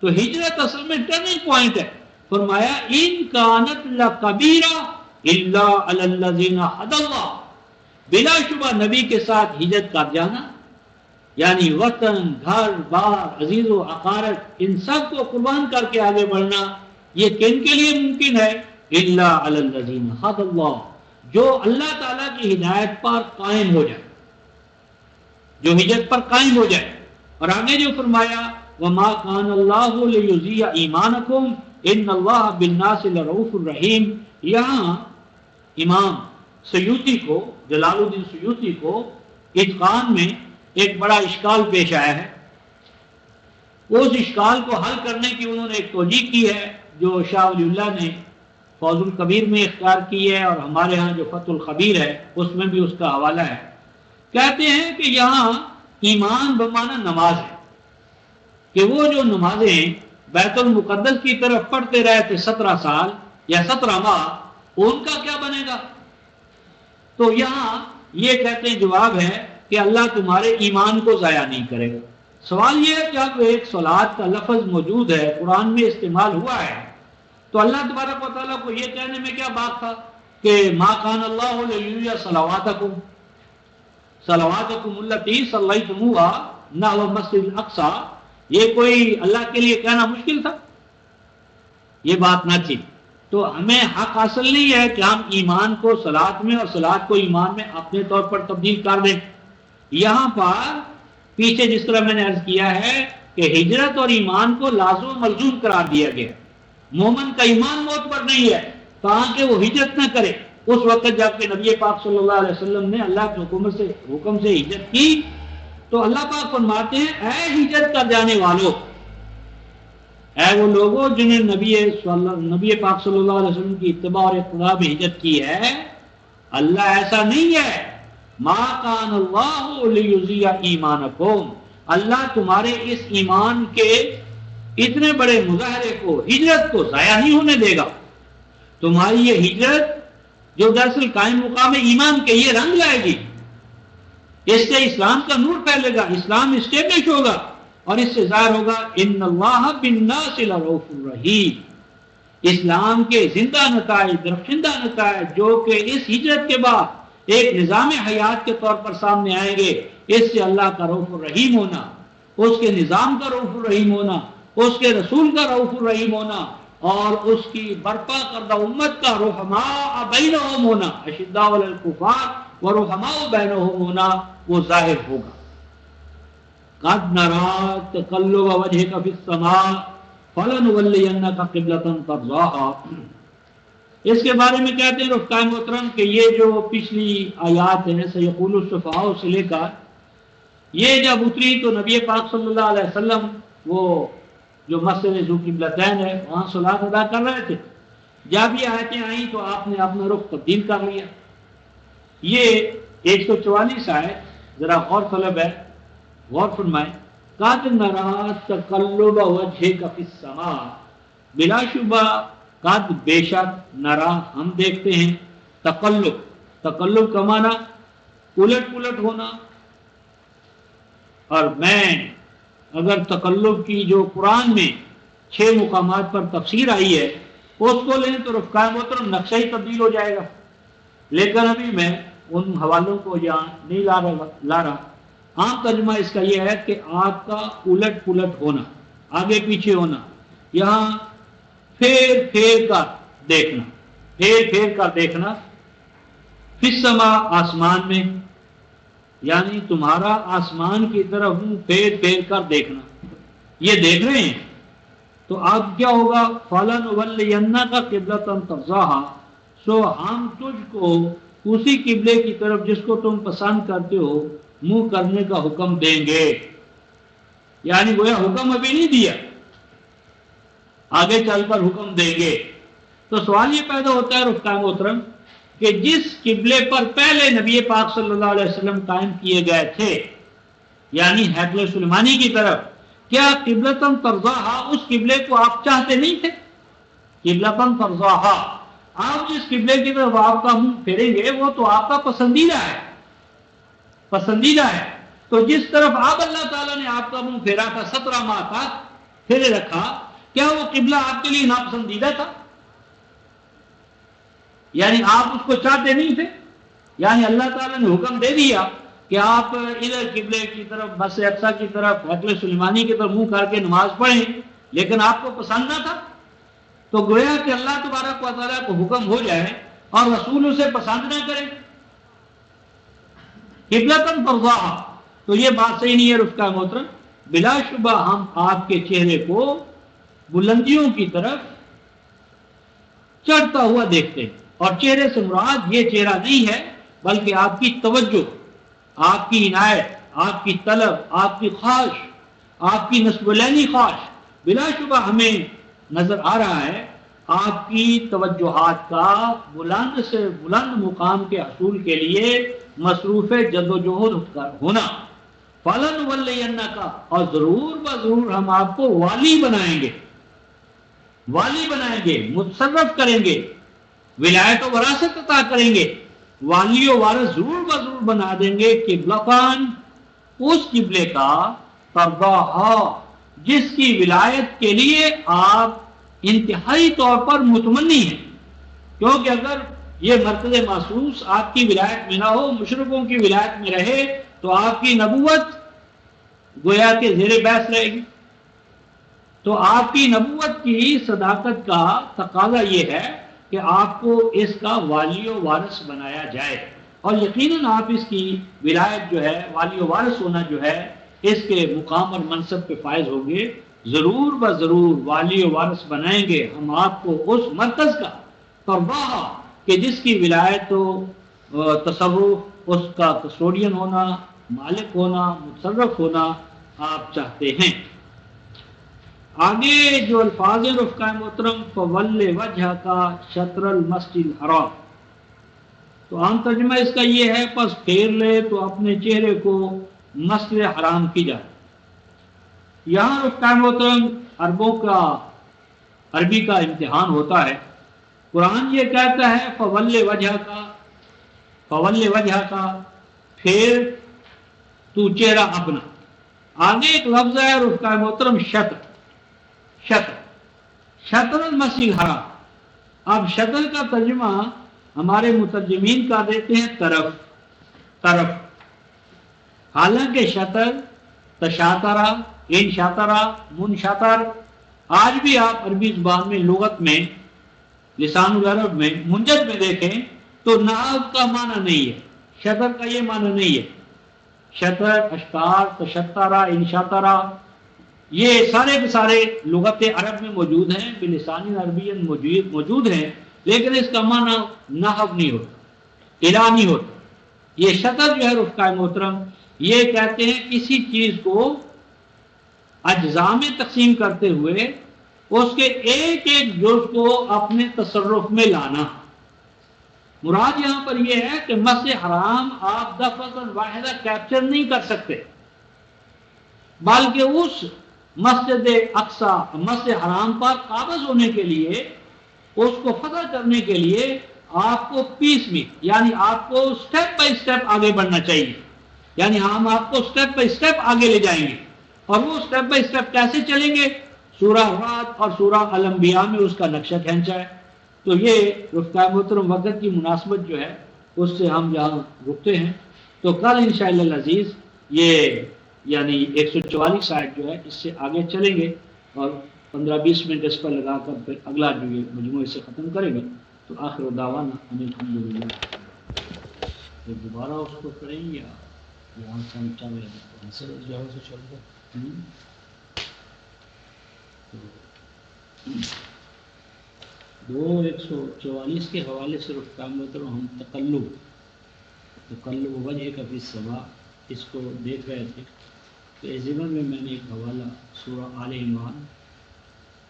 Speaker 1: تو ہجرت اصل میں ٹرننگ پوائنٹ ہے. فرمایا ان کانت لکبیرہ الا علی الذین ھدی اللہ, بلا شبہ نبی کے ساتھ ہجرت کر جانا, یعنی وطن, گھر بار, عزیز و اقارب, ان سب کو قربان کر کے آگے بڑھنا, یہ کن کے لیے ممکن ہے؟ الا علی الذین ھدی اللہ, جو اللہ تعالیٰ کی ہدایت پر قائم ہو جائے, جو ہجرت پر قائم ہو جائے. اور آگے جو فرمایا وما کان اللہ لیضیع ایمانکم ان اللہ بالناس لرؤوف الرحیم, یہاں امام سیوطی کو, جلال الدین سیوطی کو اتقان میں ایک بڑا اشکال پیش آیا ہے. اس اشکال کو حل کرنے کی انہوں نے ایک توجیہ کی ہے جو شاہ ولی اللہ نے فوز القبیر میں اختیار کی ہے, اور ہمارے ہاں جو فتح الخبیر ہے اس میں بھی اس کا حوالہ ہے. کہتے ہیں کہ یہاں ایمان بمعنی نماز ہے, کہ وہ جو نمازیں بیت المقدس کی طرف پڑھتے رہے تھے 17 سال یا 17 ماہ, ان کا کیا بنے گا؟ تو یہاں یہ کہتے ہیں جواب ہے کہ اللہ تمہارے ایمان کو ضائع نہیں کرے گا. سوال یہ ہے کہ اب ایک صلاۃ کا لفظ موجود ہے, قرآن میں استعمال ہوا ہے, تو اللہ تبارک و تعالیٰ کو یہ کہنے میں کیا بات تھا کہ ما کان اللہ لیضیع صلواتکم التی صلیتموہا نحو مسجد الاقصی, یہ کوئی اللہ کے لیے کہنا مشکل تھا؟ یہ بات نہ تھی. تو ہمیں حق حاصل نہیں ہے کہ ہم ایمان کو صلاۃ میں اور صلاۃ کو ایمان میں اپنے طور پر تبدیل کر دیں. یہاں پر پیچھے جس طرح میں نے عرض کیا ہے کہ ہجرت اور ایمان کو لازم و ملزوم قرار دیا گیا. مومن کا ایمان موت پر نہیں ہے تاکہ وہ ہجرت نہ کرے. اس وقت جب کہ نبی پاک صلی اللہ علیہ وسلم نے اللہ کے حکم سے ہجرت کی, تو اللہ پاک فرماتے ہیں اے ہجرت کر جانے والوں, اے وہ لوگوں جنہیں نبی پاک صلی اللہ علیہ وسلم کی اتباع اور اقتداء میں ہجرت کی ہے, اللہ ایسا نہیں ہے ما کان اللہ لیضیع ایمانکم, اللہ تمہارے اس ایمان کے اتنے بڑے مظاہرے کو, ہجرت کو ضائع نہیں ہونے دے گا. تمہاری یہ ہجرت جو دراصل قائم مقام ایمان کے یہ رنگ لائے گی, اس سے اسلام کا نور پھیلے گا, اسلام اسٹیبلش ہوگا, اور اس سے ظاہر ہوگا ان اللہ بالناس لرؤوف الرحیم. اسلام کے زندہ نتائج, درخشندہ نتائج جو کہ اس ہجرت کے بعد ایک نظام حیات کے طور پر سامنے آئیں گے, اس سے اللہ کا رؤوف الرحیم ہونا, اس کے نظام کا رؤوف الرحیم ہونا, اس کے رسول کا رؤوف الرحیم ہونا, اور اس کی برپا کردہ امت کا رحماء بینہم ہونا, اشداء علی الکفار ورحماء بینہم ہونا, وہ ظاہر ہوگا. قد نرى تقلب وجهك في السماء فلنولينك قبلة ترضاها. اس کے بارے میں کہتے ہیں رفقاء محترم کہ یہ جو پچھلی آیات ہیں سیقول السفہاء سے لے کر یہ جب اتری تو نبی پاک صلی اللہ علیہ وسلم وہ جو مسجد ذو قبلتین ہے وہاں صلاۃ ادا کر رہے تھے. جب یہ آیتیں آئیں تو آپ نے اپنا رخ تبدیل کر لیا. یہ 144 آیت ذرا غور طلب ہے, غور فرمائیں. قد نرى تقلب وجهك في السماء, بلا شبہ قد بے شک نرا ہم دیکھتے ہیں, تقلب کا معنی الٹ پلٹ ہونا. اور میں اگر تقلب کی جو قرآن میں 6 مقامات پر تفسیر آئی ہے اس کو لیں تو رفقاء محترم نقشہ ہی تبدیل ہو جائے گا. لیکن ابھی میں ان حوالوں کو یہاں نہیں لا رہا. عام ترجمہ اس کا یہ ہے کہ آگ کا الٹ پلٹ ہونا, آگے پیچھے ہونا, یہاں پھیر کر دیکھنا, فی السماء آسمان میں, یعنی تمہارا آسمان کی طرف منہ پھیر پھیر کر دیکھنا، یہ دیکھ رہے ہیں تو اب کیا ہوگا؟ فَلَنُوَلِّيَنَّكَ قِبْلَةً تَرْضَاهَا، سو ہم تجھ کو اسی قبلے کی طرف جس کو تم پسند کرتے ہو منہ کرنے کا حکم دیں گے. یعنی گویا حکم ابھی نہیں دیا، آگے چل کر حکم دیں گے. تو سوال یہ پیدا ہوتا ہے رفقائے محترم کہ جس قبلے پر پہلے نبی پاک صلی اللہ علیہ وسلم قائم کیے گئے تھے، یعنی ہیکل سلیمانی کی طرف، کیا قبلتاً ترضاہا اس قبلے کو آپ چاہتے نہیں تھے؟ قبلتاً ترضاہا، آپ جس قبلے کی طرف آپ کا منہ پھیریں گے وہ تو آپ کا پسندیدہ ہے، پسندیدہ ہے. تو جس طرف اب اللہ تعالیٰ نے آپ کا منہ پھیرا تھا 17 ماہ تک پھیرے رکھا، کیا وہ قبلہ آپ کے لیے ناپسندیدہ تھا؟ یعنی آپ اس کو چاہتے نہیں تھے؟ یعنی اللہ تعالیٰ نے حکم دے دیا کہ آپ ادھر قبلے کی طرف، مسجد اقصی کی طرف، ہیکل سلیمانی کی طرف منہ کر کے نماز پڑھیں، لیکن آپ کو پسند نہ تھا. تو گویا کہ اللہ تبارک و تعالیٰ کو حکم ہو جائے اور رسول اسے پسند نہ کرے. قبلتاً ترضاہا، تو یہ بات صحیح نہیں ہے رفقائے محترم. بلا شبہ ہم آپ کے چہرے کو بلندیوں کی طرف چڑھتا ہوا دیکھتے ہیں، اور چہرے سے مراد یہ چہرہ نہیں ہے بلکہ آپ کی توجہ، آپ کی عنایت، آپ کی طلب، آپ کی خواہش، آپ کی نصب العینی خواہش. بلا شبہ ہمیں نظر آ رہا ہے آپ کی توجہات کا بلند سے بلند مقام کے حصول کے لیے مصروف جد و جہد ہونا. فَلَنُوَلِّيَنَّكَ، اور ضرور بضرور ہم آپ کو والی بنائیں گے، والی بنائیں گے، متصرف کریں گے، ولایت و وراثت عطا کریں گے، والی و وارث ضرور بضرور بنا دیں گے. قبلتاً، اس قبلے کا، ترضاہا، جس کی ولایت کے لیے آپ انتہائی طور پر متمنی ہیں. کیونکہ اگر یہ مرکز محسوس آپ کی ولایت میں نہ ہو، مشرکوں کی ولایت میں رہے، تو آپ کی نبوت گویا کے زیر بحث رہے گی. تو آپ کی نبوت کی صداقت کا تقاضا یہ ہے کہ آپ کو اس کا والی و وارث بنایا جائے، اور یقیناً آپ اس کی ولایت جو ہے، والی و وارث ہونا جو ہے، اس کے مقام اور منصب پہ فائز ہوں گے. ضرور بضرور والی و وارث بنائیں گے ہم آپ کو اس مرکز کا، ترضاہا، کہ جس کی ولایت و تصرف، اس کا کسٹوڈین ہونا، مالک ہونا، متصرف ہونا آپ چاہتے ہیں. آگے جو الفاظ رفقائے محترم، فَوَلِّ وَجْهَكَ شَطْرَ الْمَسْجِدِ الْحَرَامِ، تو عام ترجمہ اس کا یہ ہے پس پھیر لے تو اپنے چہرے کو مسجد حرام کی جائے. یہاں رفقائے محترم عربوں کا، عربی کا امتحان ہوتا ہے. قرآن یہ کہتا ہے فَوَلِّ وَجْهَكَ، فَوَلِّ وَجْهَكَ، پھیر تو چہرہ اپنا. آگے ایک لفظ ہے رفقائے محترم شطر، شطر، شطر المسجد الحرام. اب شطر کا ترجمہ ہمارے مترجمین کا دیتے ہیں طرف، طرف. حالانکہ شطر، تشاطرہ، انشاطرہ، منشاطر، آج بھی آپ عربی زبان میں، لغت میں، لسان العرب میں، منجد میں دیکھیں تو نحو کا معنی نہیں ہے، شطر کا یہ معنی نہیں ہے. شطر، اشتار، تشترہ، انشاطرہ، یہ سارے کے سارے لغت عرب میں موجود ہیں، بلسان عربی موجود ہیں، لیکن اس کا معنی نحو نہیں ہوتا، الہ نہیں ہوتا. یہ شطر جو ہے رفقائے محترم، یہ کہتے ہیں کسی چیز کو اجزاء میں تقسیم کرتے ہوئے اس کے ایک ایک جز کو اپنے تصرف میں لانا. مراد یہاں پر یہ ہے کہ مسجد حرام آپ دفعۃ واحدہ کیپچر نہیں کر سکتے، بلکہ اس مسجد اقصی، مسجد حرام پر قابض ہونے کے لیے، اس کو فتح کرنے کے لیے آپ کو پیس میں، یعنی آپ کو سٹیپ بائی سٹیپ آگے بڑھنا چاہیے. یعنی ہم آپ کو سٹیپ بائی سٹیپ آگے لے جائیں گے. اور وہ سٹیپ بائی سٹیپ کیسے چلیں گے؟ سورہ رات اور سورہ الانبیاء میں اس کا نقشہ کھینچا ہے. تو یہ رفقائے محترم وقت کی مناسبت جو ہے اس سے ہم یہاں رکتے ہیں. تو کل انشاءاللہ العزیز یہ یعنی 144 آیت جو ہے اس سے آگے چلیں گے، اور 15-20 منٹ اس پر لگا کر پھر اگلا جو یہ مجموعے سے ختم کریں گے. تو آخر دعوانا الحمدللہ. دوبارہ اس کو کریں یا یہاں سے ہم چل رہے ہیں
Speaker 2: سر یہاں سے چل رہا
Speaker 1: دو 144 کے حوالے سے رفتام مطلب ہم تقلب وجہ کا بھی سوا اس کو دیکھ رہے تھے. تو اس ضمن میں نے ایک حوالہ سورہ آل عمران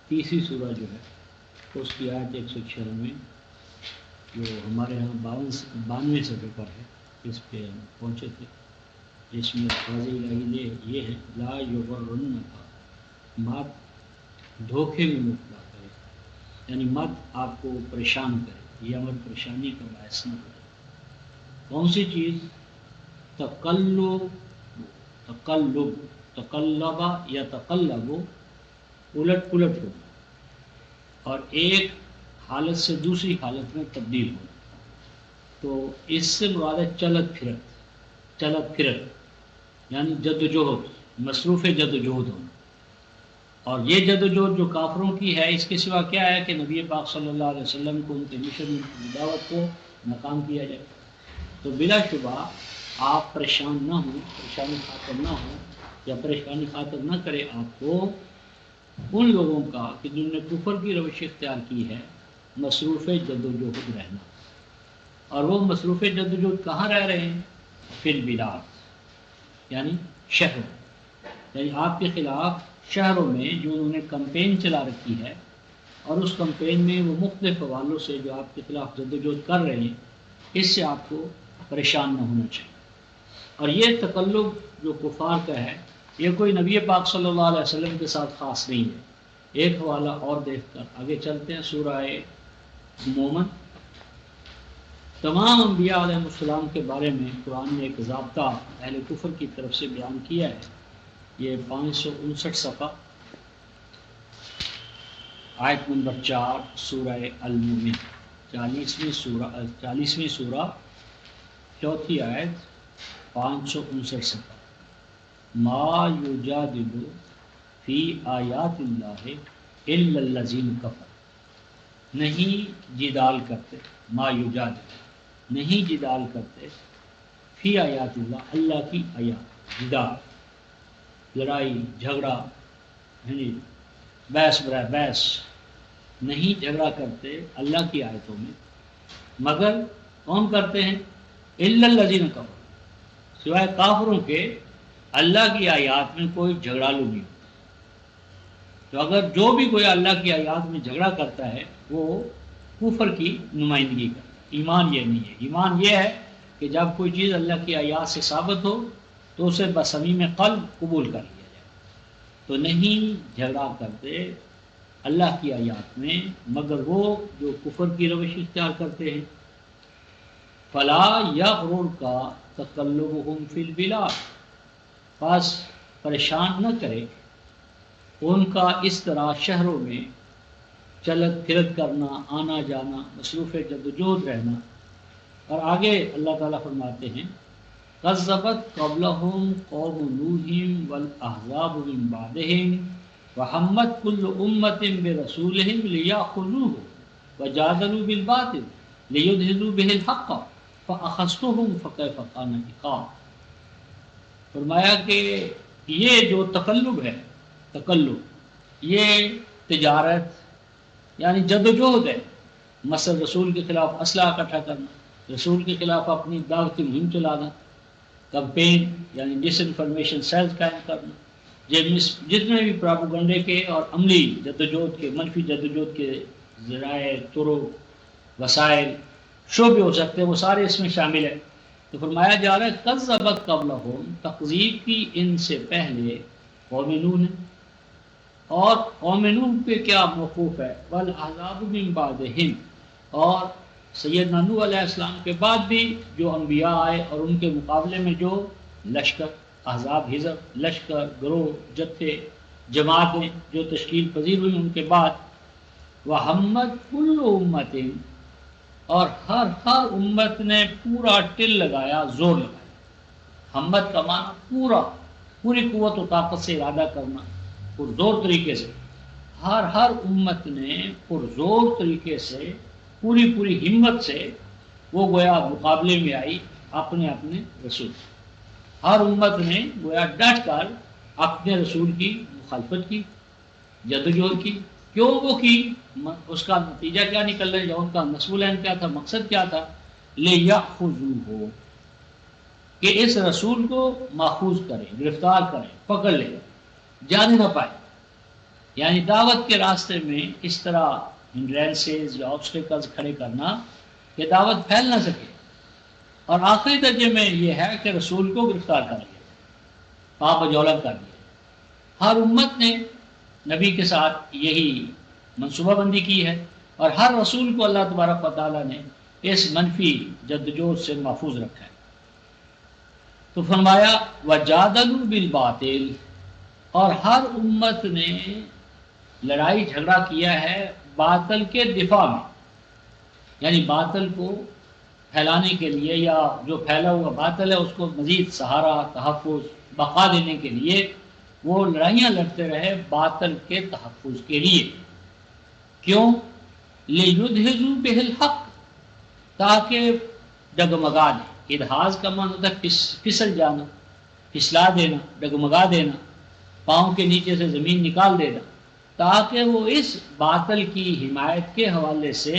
Speaker 1: 30 سورہ جو ہے اس کی آیت 196 جو ہمارے ہاں 92 صفحے پر ہے، اس پہ ہم پہنچے تھے، جس میں قاضی الہی یہ ہے لا یغرنک، مت دھوکے میں مبتلا کرے، یعنی مت آپ کو پریشان کرے، یہ عمل پریشانی کا باعث نہ ہو. کون سی چیز؟ تقلبہ یا تقلب الٹ پلٹ ہو اور ایک حالت سے دوسری حالت میں تبدیل ہو. تو اس سے مراد ہے چلت پھرت یعنی جد و جہد، مصروف جد و جہد ہونا. اور یہ جد و جہد جو کافروں کی ہے، اس کے سوا کیا ہے کہ نبی پاک صلی اللہ علیہ وسلم کو ان کے مشن کی دعوت کو ناکام کیا جائے. تو بلا شبہ آپ پریشان نہ ہوں، پریشانی خاطر نہ ہوں یا پریشانی خاطر نہ کرے آپ کو ان لوگوں کا کہ جنہوں نے کفر کی روش اختیار کی ہے، مصروف جد و جہد رہنا. اور وہ مصروف جد و جہد کہاں رہ رہے ہیں؟ فی البلاد، یعنی شہروں، یعنی آپ کے خلاف شہروں میں جو انہوں نے کمپین چلا رکھی ہے، اور اس کمپین میں وہ مختلف حوالوں سے جو آپ کے خلاف جد و جہد کر رہے ہیں، اس سے آپ کو پریشان نہ ہونا چاہیے. اور یہ تقلب جو کفار کا ہے، یہ کوئی نبی پاک صلی اللہ علیہ وسلم کے ساتھ خاص نہیں ہے. ایک حوالہ اور دیکھ کر آگے چلتے ہیں. سورہ مومن. تمام انبیاء علیہ السلام کے بارے میں قرآن نے ایک ضابطہ اہل کفر کی طرف سے بیان کیا ہے. یہ 559 صفحہ، آیت نمبر 4 سورہ المومن، 40ویں سورہ چوتھی آیت، 559 صفحہ. ما یجادل فی آیات اللہ الا الذین کفروا، نہیں جدال کرتے، ما یجادل نہیں جدال کرتے، فی آیات اللہ اللہ کی آیات، جدال لڑائی جھگڑا، یعنی بحث برائے بحث، نہیں جھگڑا کرتے اللہ کی آیتوں میں، مگر کون کرتے ہیں؟ الا الذین کفروا، سوائے کافروں کے اللہ کی آیات میں کوئی جھگڑالو نہیں. تو اگر جو بھی کوئی اللہ کی آیات میں جھگڑا کرتا ہے وہ کفر کی نمائندگی کرتا ہے. ایمان یہ نہیں ہے. ایمان یہ ہے کہ جب کوئی چیز اللہ کی آیات سے ثابت ہو تو اسے بصمیم قلب قبول کر لیا جائے. تو نہیں جھگڑا کرتے اللہ کی آیات میں مگر وہ جو کفر کی روش اختیار کرتے ہیں. فلا یغررک تقلبهم فی البلاد، پس پریشان نہ کرے ان کا اس طرح شہروں میں چلت پھرت کرنا، آنا جانا، مصروف جد و جہد رہنا. اور آگے اللہ تعالیٰ فرماتے ہیں کذبت قبلہم قوم نوح والاحزاب من بعدہم وہمت کل امت برسولہم لیأخذوہ وجادلوا بالباطل لیدحضوا بہ الحق فأخذتہم فکیف کان عقاب. فرمایا کہ یہ جو تقلب ہے، تقلب یہ تجارت یعنی جد و جہد ہے. مثلا رسول کے خلاف اسلحہ اکٹھا کرنا، رسول کے خلاف اپنی دعوتی مہم چلانا، کمپین یعنی ڈس انفارمیشن سیلز قائم کرنا، جتنے بھی پراپوگنڈے کے اور عملی جد و جہد کے، منفی جد و جہد کے ذرائع، طرق، وسائل، شعبے ہو سکتے ہیں، وہ سارے اس میں شامل ہیں. تو فرمایا جا رہا ہے کذبت قبلہم، تکذیب کی ان سے پہلے قوم نوح نے. اور قوم نوح پہ کیا موقوف ہے؟ والاحزاب من بعدہم، اور سیدنا نوح علیہ السلام کے بعد بھی جو انبیاء آئے اور ان کے مقابلے میں جو لشکر، احزاب، حزب، لشکر، گروہ، جتھے، جماعتیں جو تشکیل پذیر ہوئی ان کے بعد. وہمت کل امت، اور ہر امت نے پورا ٹل لگایا، زور لگایا. ہمت کا معنی پوری قوت و طاقت سے ارادہ کرنا، پرزور طریقے سے. ہر امت نے پرزور طریقے سے پوری ہمت سے وہ گویا مقابلے میں آئی اپنے رسول. ہر امت نے گویا ڈٹ کر اپنے رسول کی مخالفت کی، جدوجہد کی. کیوں وہ کی؟ اس کا نتیجہ کیا نکل رہا ہے، یا ان کا مسئول کیا تھا، مقصد کیا تھا؟ لِيَأْخُذُوهُ، کہ اس رسول کو ماخوذ کریں، گرفتار کریں، پکڑ لیں، جانے نہ پائے. یعنی دعوت کے راستے میں اس طرح ہنڈرینسز یا آبسٹیکلز کھڑے کرنا کہ دعوت پھیل نہ سکے. اور آخری درجے میں یہ ہے کہ رسول کو گرفتار کر لیا، پاپ بجولہ کر دیا. ہر امت نے نبی کے ساتھ یہی منصوبہ بندی کی ہے، اور ہر رسول کو اللہ تبارک و تعالیٰ نے اس منفی جدوجہد سے محفوظ رکھا ہے. تو فرمایا وَجَادَلُوا بِالْبَاطِلِ، اور ہر امت نے لڑائی جھگڑا کیا ہے باطل کے دفاع میں، یعنی باطل کو پھیلانے کے لیے، یا جو پھیلا ہوا باطل ہے اس کو مزید سہارا، تحفظ، بقا دینے کے لیے وہ لڑائیاں لڑتے رہے باطل کے تحفظ کے لیے. کیوں؟ لِيُدْحِضُوا بِهِ الْحَقِّ، تاکہ ڈگمگا دیں. ادحاظ کا معنی ہوتا ہے پھسل جانا، پھسلا دینا، ڈگمگا دینا، پاؤں کے نیچے سے زمین نکال دینا، تاکہ وہ اس باطل کی حمایت کے حوالے سے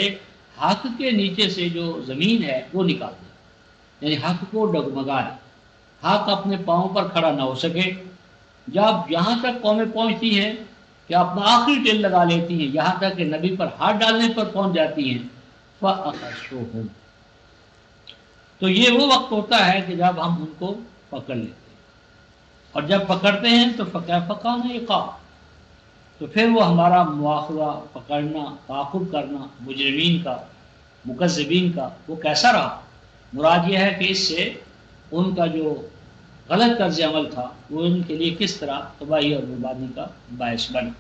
Speaker 1: حق کے نیچے سے جو زمین ہے وہ نکال دے، یعنی حق کو ڈگمگا دے، حق اپنے پاؤں پر کھڑا نہ ہو سکے. جب یہاں تک قومیں پہنچتی ہیں کہ اپنا آخری ٹل لگا لیتی ہیں، یہاں تک کہ نبی پر ہاتھ ڈالنے پر پہنچ جاتی ہیں، فَأَخَذْتُهُمْ، تو یہ وہ وقت ہوتا ہے کہ جب ہم ان کو پکڑ لیتے ہیں. اور جب پکڑتے ہیں تو فَكَيْفَ كَانَ عِقَابِ، تو پھر وہ ہمارا مواخذہ، پکڑنا، تعاقب کرنا مجرمین کا، مکذبین کا، وہ کیسا رہا. مراد یہ ہے کہ اس سے ان کا جو غلط طرز عمل تھا وہ ان کے لیے کس طرح تباہی اور بربادی کا باعث بنا.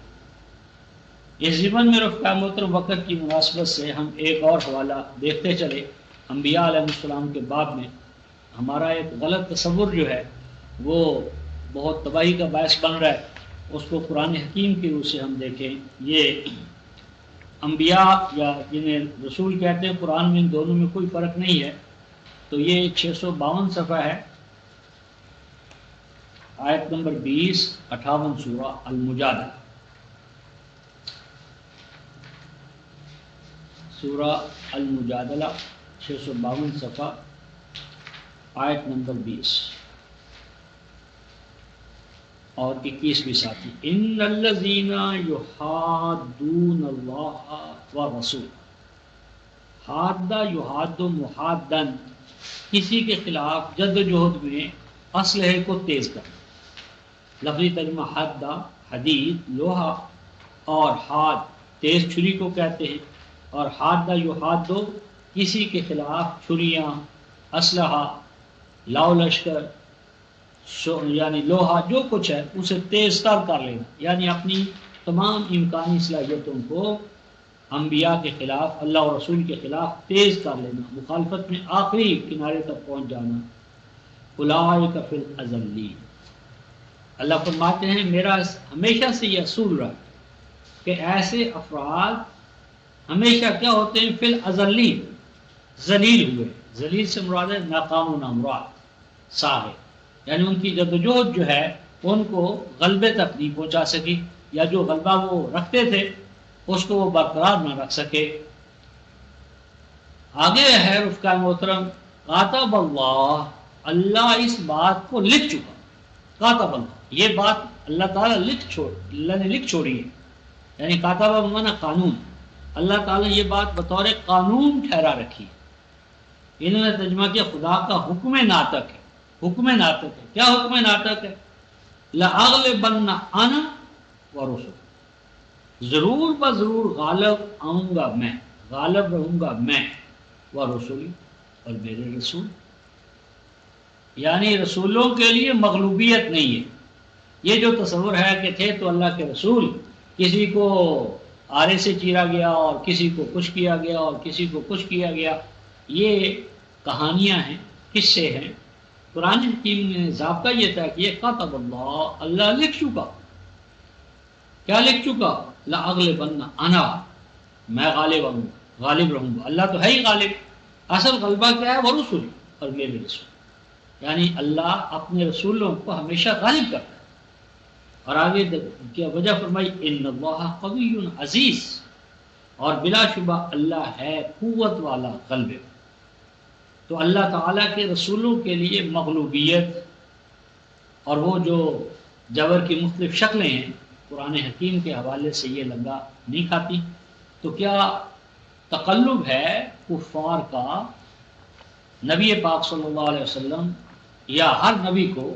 Speaker 1: اس ضمن میں رفقا محترم وقت کی مناسبت سے ہم ایک اور حوالہ دیکھتے چلے. انبیاء علیہ السلام کے باب میں ہمارا ایک غلط تصور جو ہے وہ بہت تباہی کا باعث بن رہا ہے. اس کو قرآن حکیم کی روح سے ہم دیکھیں. یہ انبیاء یا جنہیں رسول کہتے ہیں، قرآن میں ان دونوں میں کوئی فرق نہیں ہے. تو یہ 652 صفحہ ہے، آیت نمبر 20، 58 سورہ المجادلہ. سورہ المجادلہ 652 صفحہ، آیت نمبر 20 اور 21 بھی ساتھی. ان الذین یحادون اللہ ورسولہ، حاد یحاد محادن، کسی کے خلاف جد و جہد میں اسلحے کو تیز کرنا. لفظی ترجمہ حد، حدید لوہا، اور حاد تیز چھری کو کہتے ہیں. اور حاد یحاد کسی کے خلاف چھریاں، اسلحہ، لاؤ لشکر، یعنی لوہا، جو کچھ ہے اسے تیز تر کر لینا، یعنی اپنی تمام امکانی صلاحیتوں کو انبیاء کے خلاف، اللہ اور رسول کے خلاف تیز کر لینا، مخالفت میں آخری کنارے تک پہنچ جانا. اولئک فی الاذلین، اللہ فرماتے ہیں میرا ہمیشہ سے یہ اصول رہا کہ ایسے افراد ہمیشہ کیا ہوتے ہیں؟ فی الاذلین، ذلیل ہوئے. ذلیل سے مراد ہے ناکام و نامراد، ساغر، یعنی ان کی جدوجہد جو ہے ان کو غلبے تک نہیں پہنچا سکی، یا جو غلبہ وہ رکھتے تھے اس کو وہ برقرار نہ رکھ سکے. آگے ہے رفقا محترم، کاتب اللہ، اللہ اس بات کو لکھ چکا. کاتب اللہ، یہ بات اللہ تعالیٰ اللہ نے لکھ چھوڑی ہے. یعنی کاتب بمعنی قانون، اللہ تعالیٰ یہ بات بطور قانون ٹھہرا رکھی ہے. انہوں نے ترجمہ کیا خدا کا حکم ناطق ہے. حکم ناطق ہے. کیا حکم ناطق ہے؟ لَأَغْلِبَنَّ أَنَا وَرُسُلِي، ضرور بضرور غالب آؤں گا میں، غالب رہوں گا میں، وَرُسُلِي، اور میرے رسول. یعنی رسولوں کے لیے مغلوبیت نہیں ہے. یہ جو تصور ہے کہ تھے تو اللہ کے رسول، کسی کو آرے سے چیرا گیا اور کسی کو کچھ کیا گیا اور کسی کو کچھ کیا گیا، یہ کہانیاں ہیں، قصے ہیں. قرآن حکیم نے ضابطہ یہ طے کیا، کاتب اللہ، اللہ لکھ چکا. کیا لکھ چکا؟ لَأَغْلِبَنَّ أَنَا، میں غالب ہوں گا، غالب رہوں گا. اللہ تو ہے ہی غالب. اصل غلبہ کیا ہے؟ وَرُسُلِي، اور میرے رسول. یعنی اللہ اپنے رسولوں کو ہمیشہ غالب کرتا ہے. اور آگے کیا وجہ فرمائی ان اللہ قوی عزیز، اور بلا شبہ اللہ ہے قوت والا غلبے. تو اللہ تعالیٰ کے رسولوں کے لیے مغلوبیت اور وہ جو جبر کی مختلف شکلیں ہیں قرآن حکیم کے حوالے سے یہ لگا نہیں کھاتی. تو کیا تقلب ہے کفار کا نبی پاک صلی اللہ علیہ وسلم یا ہر نبی کو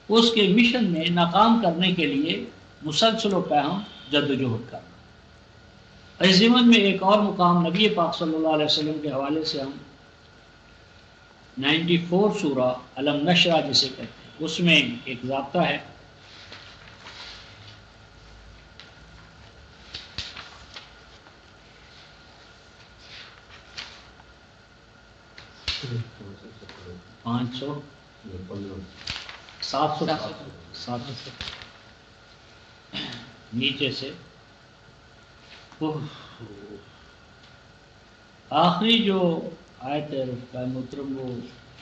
Speaker 1: اس کے مشن میں ناکام کرنے کے لیے مسلسل و پیہم جد و جہد کرنا. اس ضمن میں ایک اور مقام نبی پاک صلی اللہ علیہ وسلم کے حوالے سے ہم 94 سورہ علم نشرہ جسے کہتے ہیں اس میں ایک ضابطہ ہے. سات سو نیچے سے آخری جو آیت ہے رفقۂ محترم وہ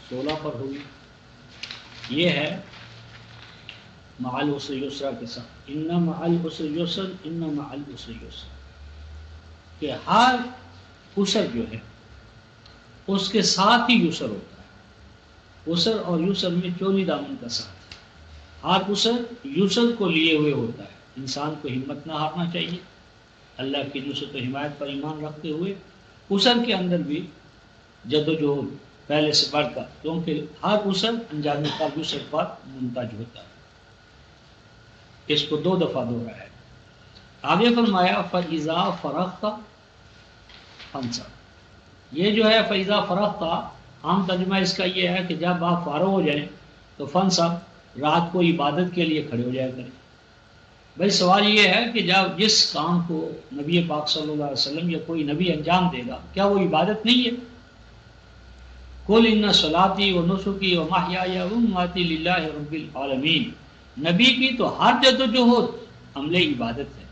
Speaker 1: 16 پر ہوگی. یہ ہے مع العسر یسرا کے ساتھ، ان مع العسر یسر ان مع العسر یسر، کہ ہر عسر جو ہے اس کے ساتھ ہی یسر ہوتا ہے. عسر اور یسر میں چولی دامن کا ساتھ ہے. ہر عسر یسر کو لیے ہوئے ہوتا ہے. انسان کو ہمت نہ ہارنا چاہیے، اللہ کی نصرت و حمایت پر ایمان رکھتے ہوئے عسر کے اندر بھی جد و جہد پہلے سے بڑھ کر، کیونکہ ہر عسر انجام کار یسر پر منتج ہوتا ہے. اس کو 2 دفعہ دوہرایا ہے. آگے فرمایا فَإِذَا فَرَغْتَ فَانْصَبْ. یہ جو ہے فَإِذَا فَرَغْتَ عام ترجمہ اس کا یہ ہے کہ جب آپ فارغ ہو جائیں تو فَانْصَبْ، رات کو عبادت کے لیے کھڑے ہو جایا کریں. بھائی سوال یہ ہے کہ جب جس کام کو نبی پاک صلی اللہ علیہ وسلم یا کوئی نبی انجام دے گا کیا وہ عبادت نہیں ہے؟ قُلْ إِنَّ صَلَاتِي وَنُسُكِي وَمَحْيَايَ وَمَمَاتِي لِلَّهِ رَبِّ الْعَالَمِينَ. نبی کی تو ہر جد و جہد عمل عبادت ہے،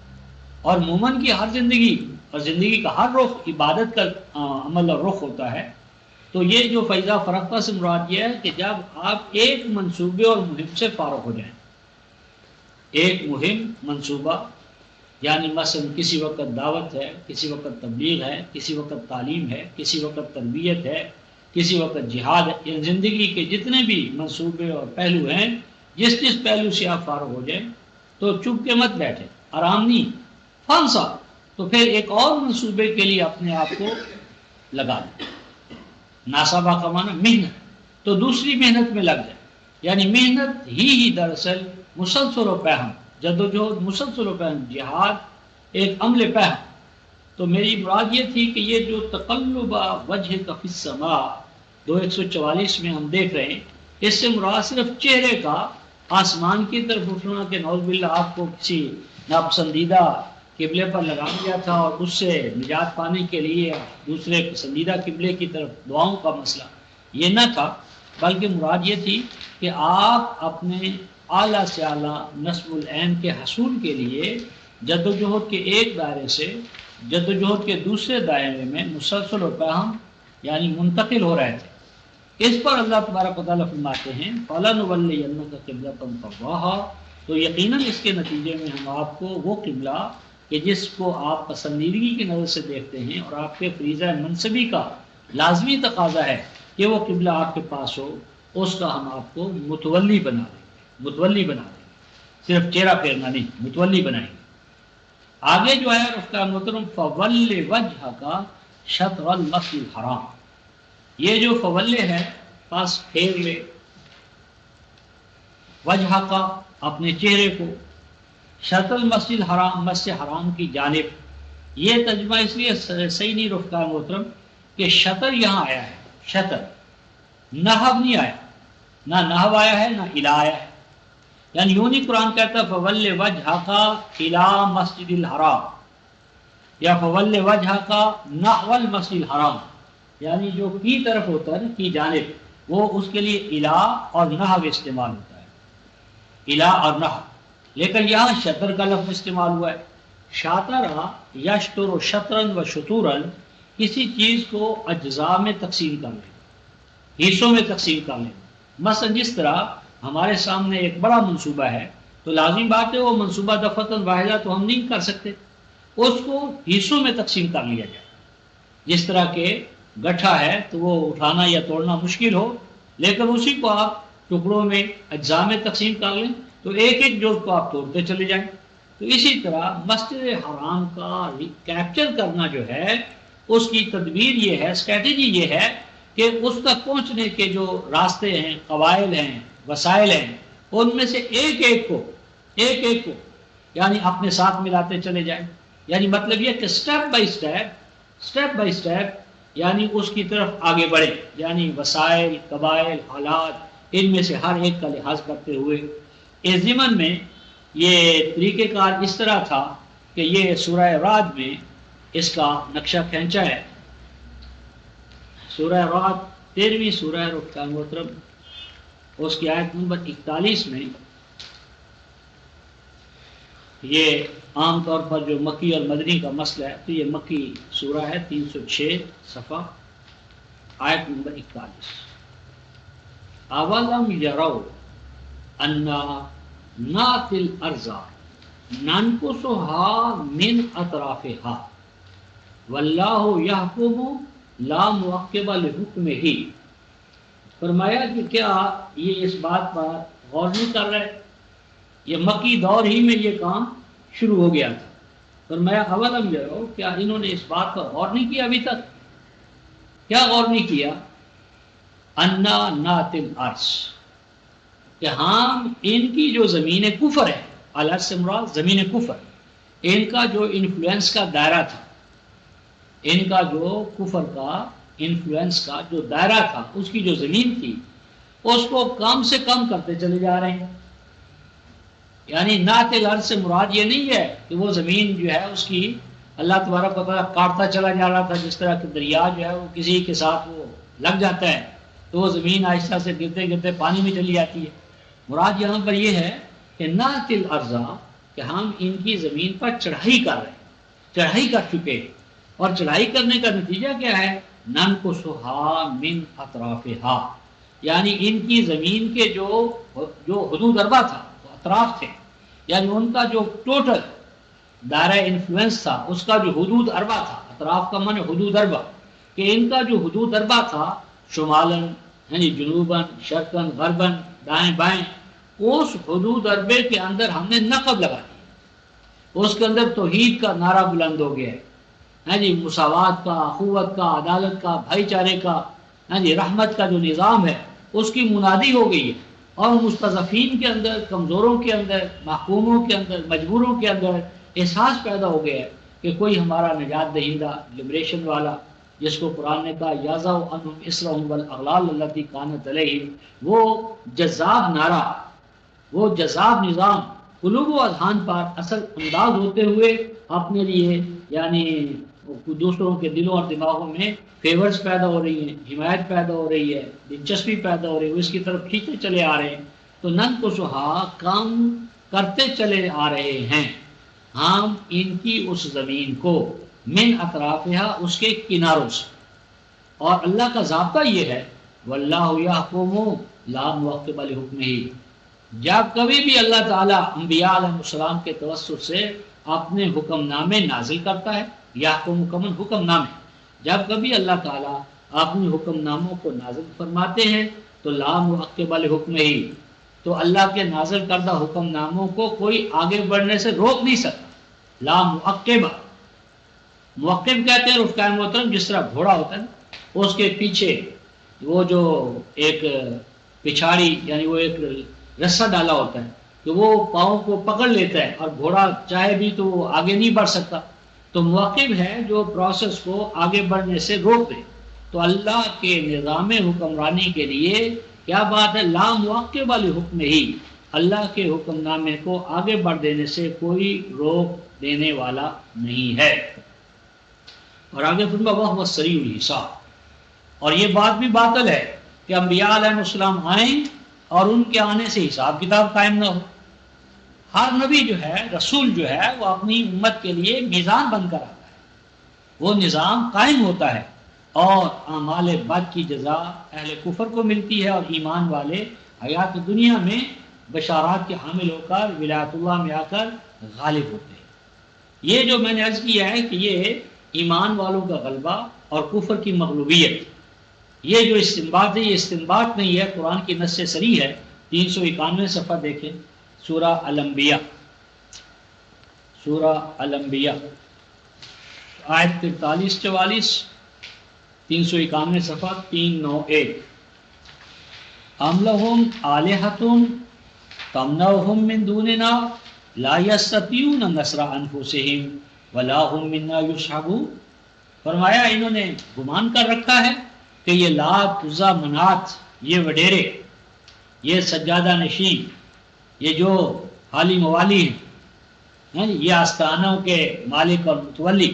Speaker 1: اور مومن کی ہر زندگی اور زندگی کا ہر رخ عبادت کا عمل اور رخ ہوتا ہے. تو یہ جو فیضا فرقہ سے مراد یہ ہے کہ جب آپ ایک منصوبے اور مہم سے فارغ ہو جائیں. ایک مہم منصوبہ یعنی مثلا کسی وقت دعوت ہے، کسی وقت تبلیغ ہے، کسی وقت تعلیم ہے، کسی وقت تربیت ہے، کسی وقت جہاد ہے. یہ زندگی کے جتنے بھی منصوبے اور پہلو ہیں، جس پہلو سے آپ فارغ ہو جائیں تو چپ کے مت بیٹھے، آرام نہیں فانسا، تو پھر ایک اور منصوبے کے لیے اپنے آپ کو لگا دیں. ناصابہ کا معنی محنت، تو دوسری محنت میں لگ جائے. یعنی محنت ہی دراصل مسلسل و پہم جد و جہد، مسلسل و پہم جہاد ایک عمل پہم. تو میری مراد یہ تھی کہ یہ جو تقلب وجہ کا فی السماء 144 میں ہم دیکھ رہے ہیں، اس سے مراد صرف چہرے کا آسمان کی طرف اٹھنا کہ نعوذ باللہ آپ کو کسی ناپسندیدہ قبلے پر لگا دیا تھا اور اس سے نجات پانے کے لیے دوسرے پسندیدہ قبلے کی طرف دعاؤں کا مسئلہ یہ نہ تھا، بلکہ مراد یہ تھی کہ آپ اپنے اعلیٰ سے اعلیٰ نصب العین کے حصول کے لیے جد و جہد کے ایک دائرے سے جد و جہد کے دوسرے دائرے میں مسلسل و پہم یعنی منتقل ہو رہے تھے. اس پر اللہ تبارک و تعالیٰ فرماتے ہیں فَلَنُوَلِّيَنَّكَ قِبْلَةً تَرْضَاهَا، تو یقیناً اس کے نتیجے میں ہم آپ کو وہ قبلہ کہ جس کو آپ پسندیدگی کی نظر سے دیکھتے ہیں اور آپ کے فریضہ منصبی کا لازمی تقاضا ہے کہ وہ قبلہ آپ کے پاس ہو، اس کا ہم آپ کو متولی بنا دیں گے. متولی بنا دیں گے، صرف چہرہ پھیرنا نہیں، متولی بنائیں گے. آگے جو ہے اس کا محترم فَوَلِّ وَجْهَكَ شَطْرَ الْمَسْجِدِ الْحَرَامِ، یہ جو فولے ہے پاس پھیر لے، وجہ کا اپنے چہرے کو، شطر المسجد حرام مسجد حرام کی جانب. یہ ترجمہ اس لیے صحیح نہیں رفقا محترم کہ شطر یہاں آیا ہے، شطر نحو نہیں آیا، نہ نحو آیا ہے نہ الہ آیا ہے. یعنی یوں نہیں قرآن کہتا فول وجہ کا الہ مسجد الحرام یا فول وجہ کا نحو المسجد الحرام، یعنی جو کی طرف ہوتا ہے کی جانب وہ اس کے لیے الہ اور نحو استعمال ہوتا ہے، الہ اور نحو. لیکن یہاں شطر کا لفظ استعمال ہوا ہے. شاطرہ یشتر و شطرن و شطورن، کسی چیز کو اجزاء میں تقسیم کر لیں، حصوں میں تقسیم کر لیں. مثلا جس طرح ہمارے سامنے ایک بڑا منصوبہ ہے تو لازم بات ہے وہ منصوبہ دفعتاً واحدہ تو ہم نہیں کر سکتے، اس کو حصوں میں تقسیم کر لیا جائے. جس طرح کہ گٹھا ہے تو وہ اٹھانا یا توڑنا مشکل ہو، لیکن اسی کو آپ ٹکڑوں میں اجزاء میں تقسیم کر لیں تو ایک ایک جزء کو آپ توڑتے چلے جائیں. تو اسی طرح مسجد حرام کا کیپچر کرنا جو ہے اس کی تدبیر یہ ہے، اسٹریٹجی یہ ہے کہ اس تک پہنچنے کے جو راستے ہیں، قواعد ہیں، وسائل ہیں، ان میں سے ایک ایک کو یعنی اپنے ساتھ ملاتے چلے جائیں. یعنی مطلب یہ کہ سٹیپ بائی سٹیپ یعنی اس کی طرف آگے بڑھے، یعنی وسائل، قبائل، حالات، ان میں سے ہر ایک کا لحاظ کرتے ہوئے. اس ضمن میں یہ طریقہ کار اس طرح تھا کہ یہ سورہ رعد میں اس کا نقشہ کھینچا ہے. سورہ رعد 13ویں سورہ محترم، اس کی آیت نمبر 41 میں یہ عام طور پر جو مکی اور مدنی کا مسئلہ ہے تو یہ مکی سورہ ہے، 306 صفحہ، آیت نمبر 41. اولم یروا انا ناتی الارض ننقصها من اطرافها واللہ یحکم لا معقب لحکمہ. فرمایا کہ کیا یہ اس بات پر غور نہیں کر رہے؟ یہ مکی دور ہی میں یہ کام شروع ہو گیا تھا. فرمایا اولم یروا، کیا انہوں نے اس بات پر غور نہیں کیا ابھی تک؟ کیا غور نہیں کیا؟ انا ناتی الارض، کہ ہم ان کی جو زمین کفر ہے، الارض سے مراد زمین کفر، ان کا جو انفلوئنس کا دائرہ تھا، ان کا جو کفر کا انفلوئنس کا جو دائرہ تھا، اس کی جو زمین تھی اس کو کم سے کم کرتے چلے جا رہے ہیں. یعنی نعت الارض سے مراد یہ نہیں ہے کہ وہ زمین جو ہے اس کی اللہ تبارک و تعالیٰ کاٹتا چلا جا رہا تھا، جس طرح کہ دریا جو ہے وہ کسی کے ساتھ وہ لگ جاتا ہے تو وہ زمین آہستہ سے گرتے گرتے پانی میں چلی جاتی ہے. مراد یہاں پر یہ ہے کہ نعت الارض، کہ ہم ان کی زمین پر چڑھائی کر رہے ہیں، چڑھائی کر چکے ہیں. اور چڑھائی کرنے کا نتیجہ کیا ہے؟ ننقصها من اطرافها، یعنی ان کی زمین کے جو حدود اربع تھا، اطراف تھے، یعنی ان کا جو ٹوٹل دائرہ انفلوئنس تھا اس کا جو حدود اربع تھا، اطراف کا معنی حدود اربع، کہ ان کا جو حدود اربع تھا، شمالاً یعنی جنوباً، شرقاً، غرباً، دائیں بائیں، اس حدود اربع کے اندر ہم نے نقب لگا دی. اس کے اندر توحید کا نعرہ بلند ہو گیا ہے، مساوات کا، اخوت کا، عدالت کا، بھائی چارے کا، رحمت کا جو نظام ہے اس کی منادی ہو گئی ہے. اور مستضعفین کے اندر، کمزوروں کے اندر، محکوموں کے اندر، مجبوروں کے اندر احساس پیدا ہو گیا ہے کہ کوئی ہمارا نجات دہندہ، لبریشن والا، جس کو قرآن نے کہا یازا عنہم اسرہم والاغلال التی کانت علیہم، وہ جذاب نعرہ، وہ جذاب نظام قلوب و اذہان پر اثر انداز ہوتے ہوئے اپنے لیے یعنی دوسروں کے دلوں اور دماغوں میں فیورز پیدا ہو رہی ہیں، حمایت پیدا ہو رہی ہے، دلچسپی پیدا ہو رہی ہے، وہ اس کی طرف کھینچتے چلے آ رہے ہیں. تو ننقصها کم کرتے چلے آ رہے ہیں ہم ان کی اس زمین کو، من اطرافها، اس کے کناروں سے. اور اللہ کا ضابطہ یہ ہے واللہ یحکم لا معقب لحکمہ، جب کبھی بھی اللہ تعالیٰ انبیاء علیہ السلام کے توسط سے اپنے حکم نامے نازل کرتا ہے، یحکم مکمل حکم نامے، جب کبھی اللہ تعالیٰ اپنے حکم ناموں کو نازل فرماتے ہیں تو لا معقب لحکمہ، تو اللہ کے نازل کردہ حکم ناموں کو کوئی آگے بڑھنے سے روک نہیں سکتا. لا معقب، معقب کہتے ہیں رفقائے محترم جس طرح گھوڑا ہوتا ہے نا، اس کے پیچھے وہ جو ایک پچھاڑی یعنی وہ ایک رسہ ڈالا ہوتا ہے کہ وہ پاؤں کو پکڑ لیتا ہے اور گھوڑا چاہے بھی تو وہ آگے نہیں بڑھ سکتا. تو معقب ہے جو پروسیس کو آگے بڑھنے سے روک دے. تو اللہ کے نظام حکمرانی کے لیے کیا بات ہے؟ لا معقب لحکمہ، اللہ کے حکم نامے کو آگے بڑھ دینے سے کوئی روک دینے والا نہیں ہے. اور آگے فرمایا وَهُوَ السَّرِيعُ الْحِسَابُ، اور یہ بات بھی باطل ہے کہ انبیاء علیہ السلام آئیں اور ان کے آنے سے حساب کتاب قائم نہ ہو. ہر نبی جو ہے، رسول جو ہے، وہ اپنی امت کے لیے میزان بن کر آتا ہے، وہ نظام قائم ہوتا ہے. اور اعمال بد کی جزا اہل کفر کو ملتی ہے، اور ایمان والے حیات دنیا میں بشارات کے حامل ہو کر ولایت اللہ میں آ کر غالب ہوتے ہیں۔ یہ جو میں نے عرض کیا ہے کہ یہ ایمان والوں کا غلبہ اور کفر کی مغلوبیت، یہ جو استنباط ہے یہ استنباط نہیں ہے، قرآن کی نص صریح ہے۔ 391 صفحہ دیکھیں، سورہ الانبیاء، سورہ الانبیاء آیت 43-44، 391 صفحہ 391۔ ام لہم آلہۃ تمنعہم من دوننا لا یستطیعون نصر انفسہم ولا ہم منا یصحبون۔ فرمایا انہوں نے گمان کر رکھا ہے کہ یہ لات، عزا، منات، یہ وڈیرے، یہ سجادہ نشین، یہ جو حالی موالی ہیں، یہ آستانوں کے مالک اور متولی،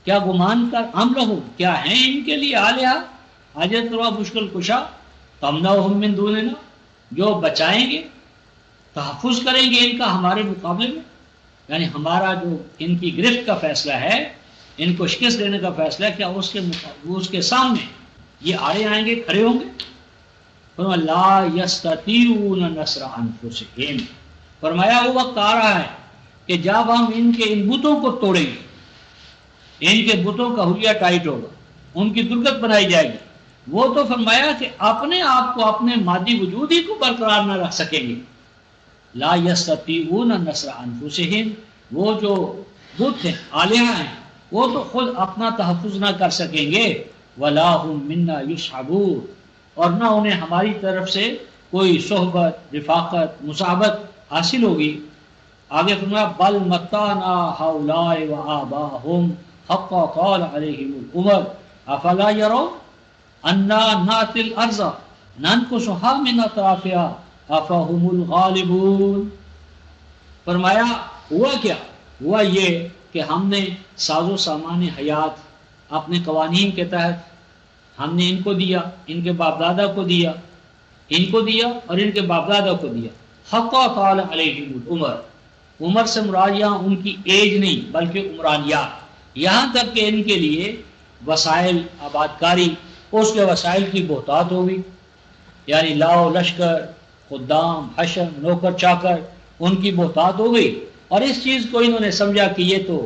Speaker 1: کیا گمان کر ہم لوگ کیا ہیں ان کے لیے آلیہ، حاجت روا، مشکل کشا، تمنعہم من دوننا، جو بچائیں گے، تحفظ کریں گے ان کا ہمارے مقابلے میں، یعنی ہمارا جو ان کی گرفت کا فیصلہ ہے، ان کو شکست دینے کا فیصلہ ہے، کیا اس کے سامنے یہ آڑے آئیں گے، کھڑے ہوں گے؟ فرمایا لا یستطیعون نصر انفسہم، فرمایا وہ وقت آ رہا ہے کہ جب ہم ان کے ان بتوں کو توڑیں گے، ان کے بتوں کا حلیہ ٹائٹ ہوگا، ان کی درگت بنائی جائے گی، وہ تو فرمایا کہ اپنے آپ کو، اپنے مادی وجود ہی کو برقرار نہ رکھ سکیں گے۔ لا یستطیعون نصر انفسہم، وہ جو بت ہیں، آلیہ ہیں، وہ تو خود اپنا تحفظ نہ کر سکیں گے، ولا ہم منا یصحبون، اور نہ انہیں ہماری طرف سے کوئی صحبت، رفاقت، مصاحبت حاصل ہوگی۔ آگے فرمایا بل متعنا ہؤلاء وآباءهم حتی طال علیہم الامر افلا یرون انا نأتی الارض ننقصها من اطرافها افهم الغالبون۔ فرمایا ہوا کیا؟ ہوا یہ کہ ہم نے ساز و سامان حیات اپنے قوانین کے تحت ہم نے ان کو دیا، ان کے باپ دادا کو دیا، ان کو دیا اور ان کے باپ دادا کو دیا۔ حتی طال علیہم العمر، عمر سے مراد یہاں ان کی ایج نہیں بلکہ عمرانیات، یہاں تک کہ ان کے لیے وسائل آباد کاری، اس کے وسائل کی بہتات ہوگی، یعنی لاؤ لشکر، خدام، حشر، نوکر چاکر، ان کی بہتات ہو گئی، اور اس چیز کو انہوں نے سمجھا کہ یہ تو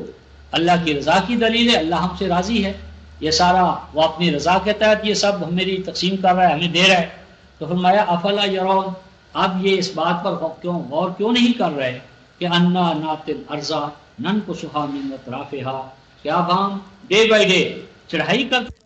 Speaker 1: اللہ کی رضا کی دلیل ہے، اللہ ہم سے راضی ہے، یہ سارا وہ اپنی رضا کے تحت یہ سب میری تقسیم کر رہا ہے، ہمیں دے رہا ہے۔ تو فرمایا افلا یرون، اب یہ اس بات پر غور کیوں نہیں کر رہے کہ انا ناتی الارض ننقصها من اطرافها، کہ اب ہم ڈے بائی ڈے چڑھائی کرتے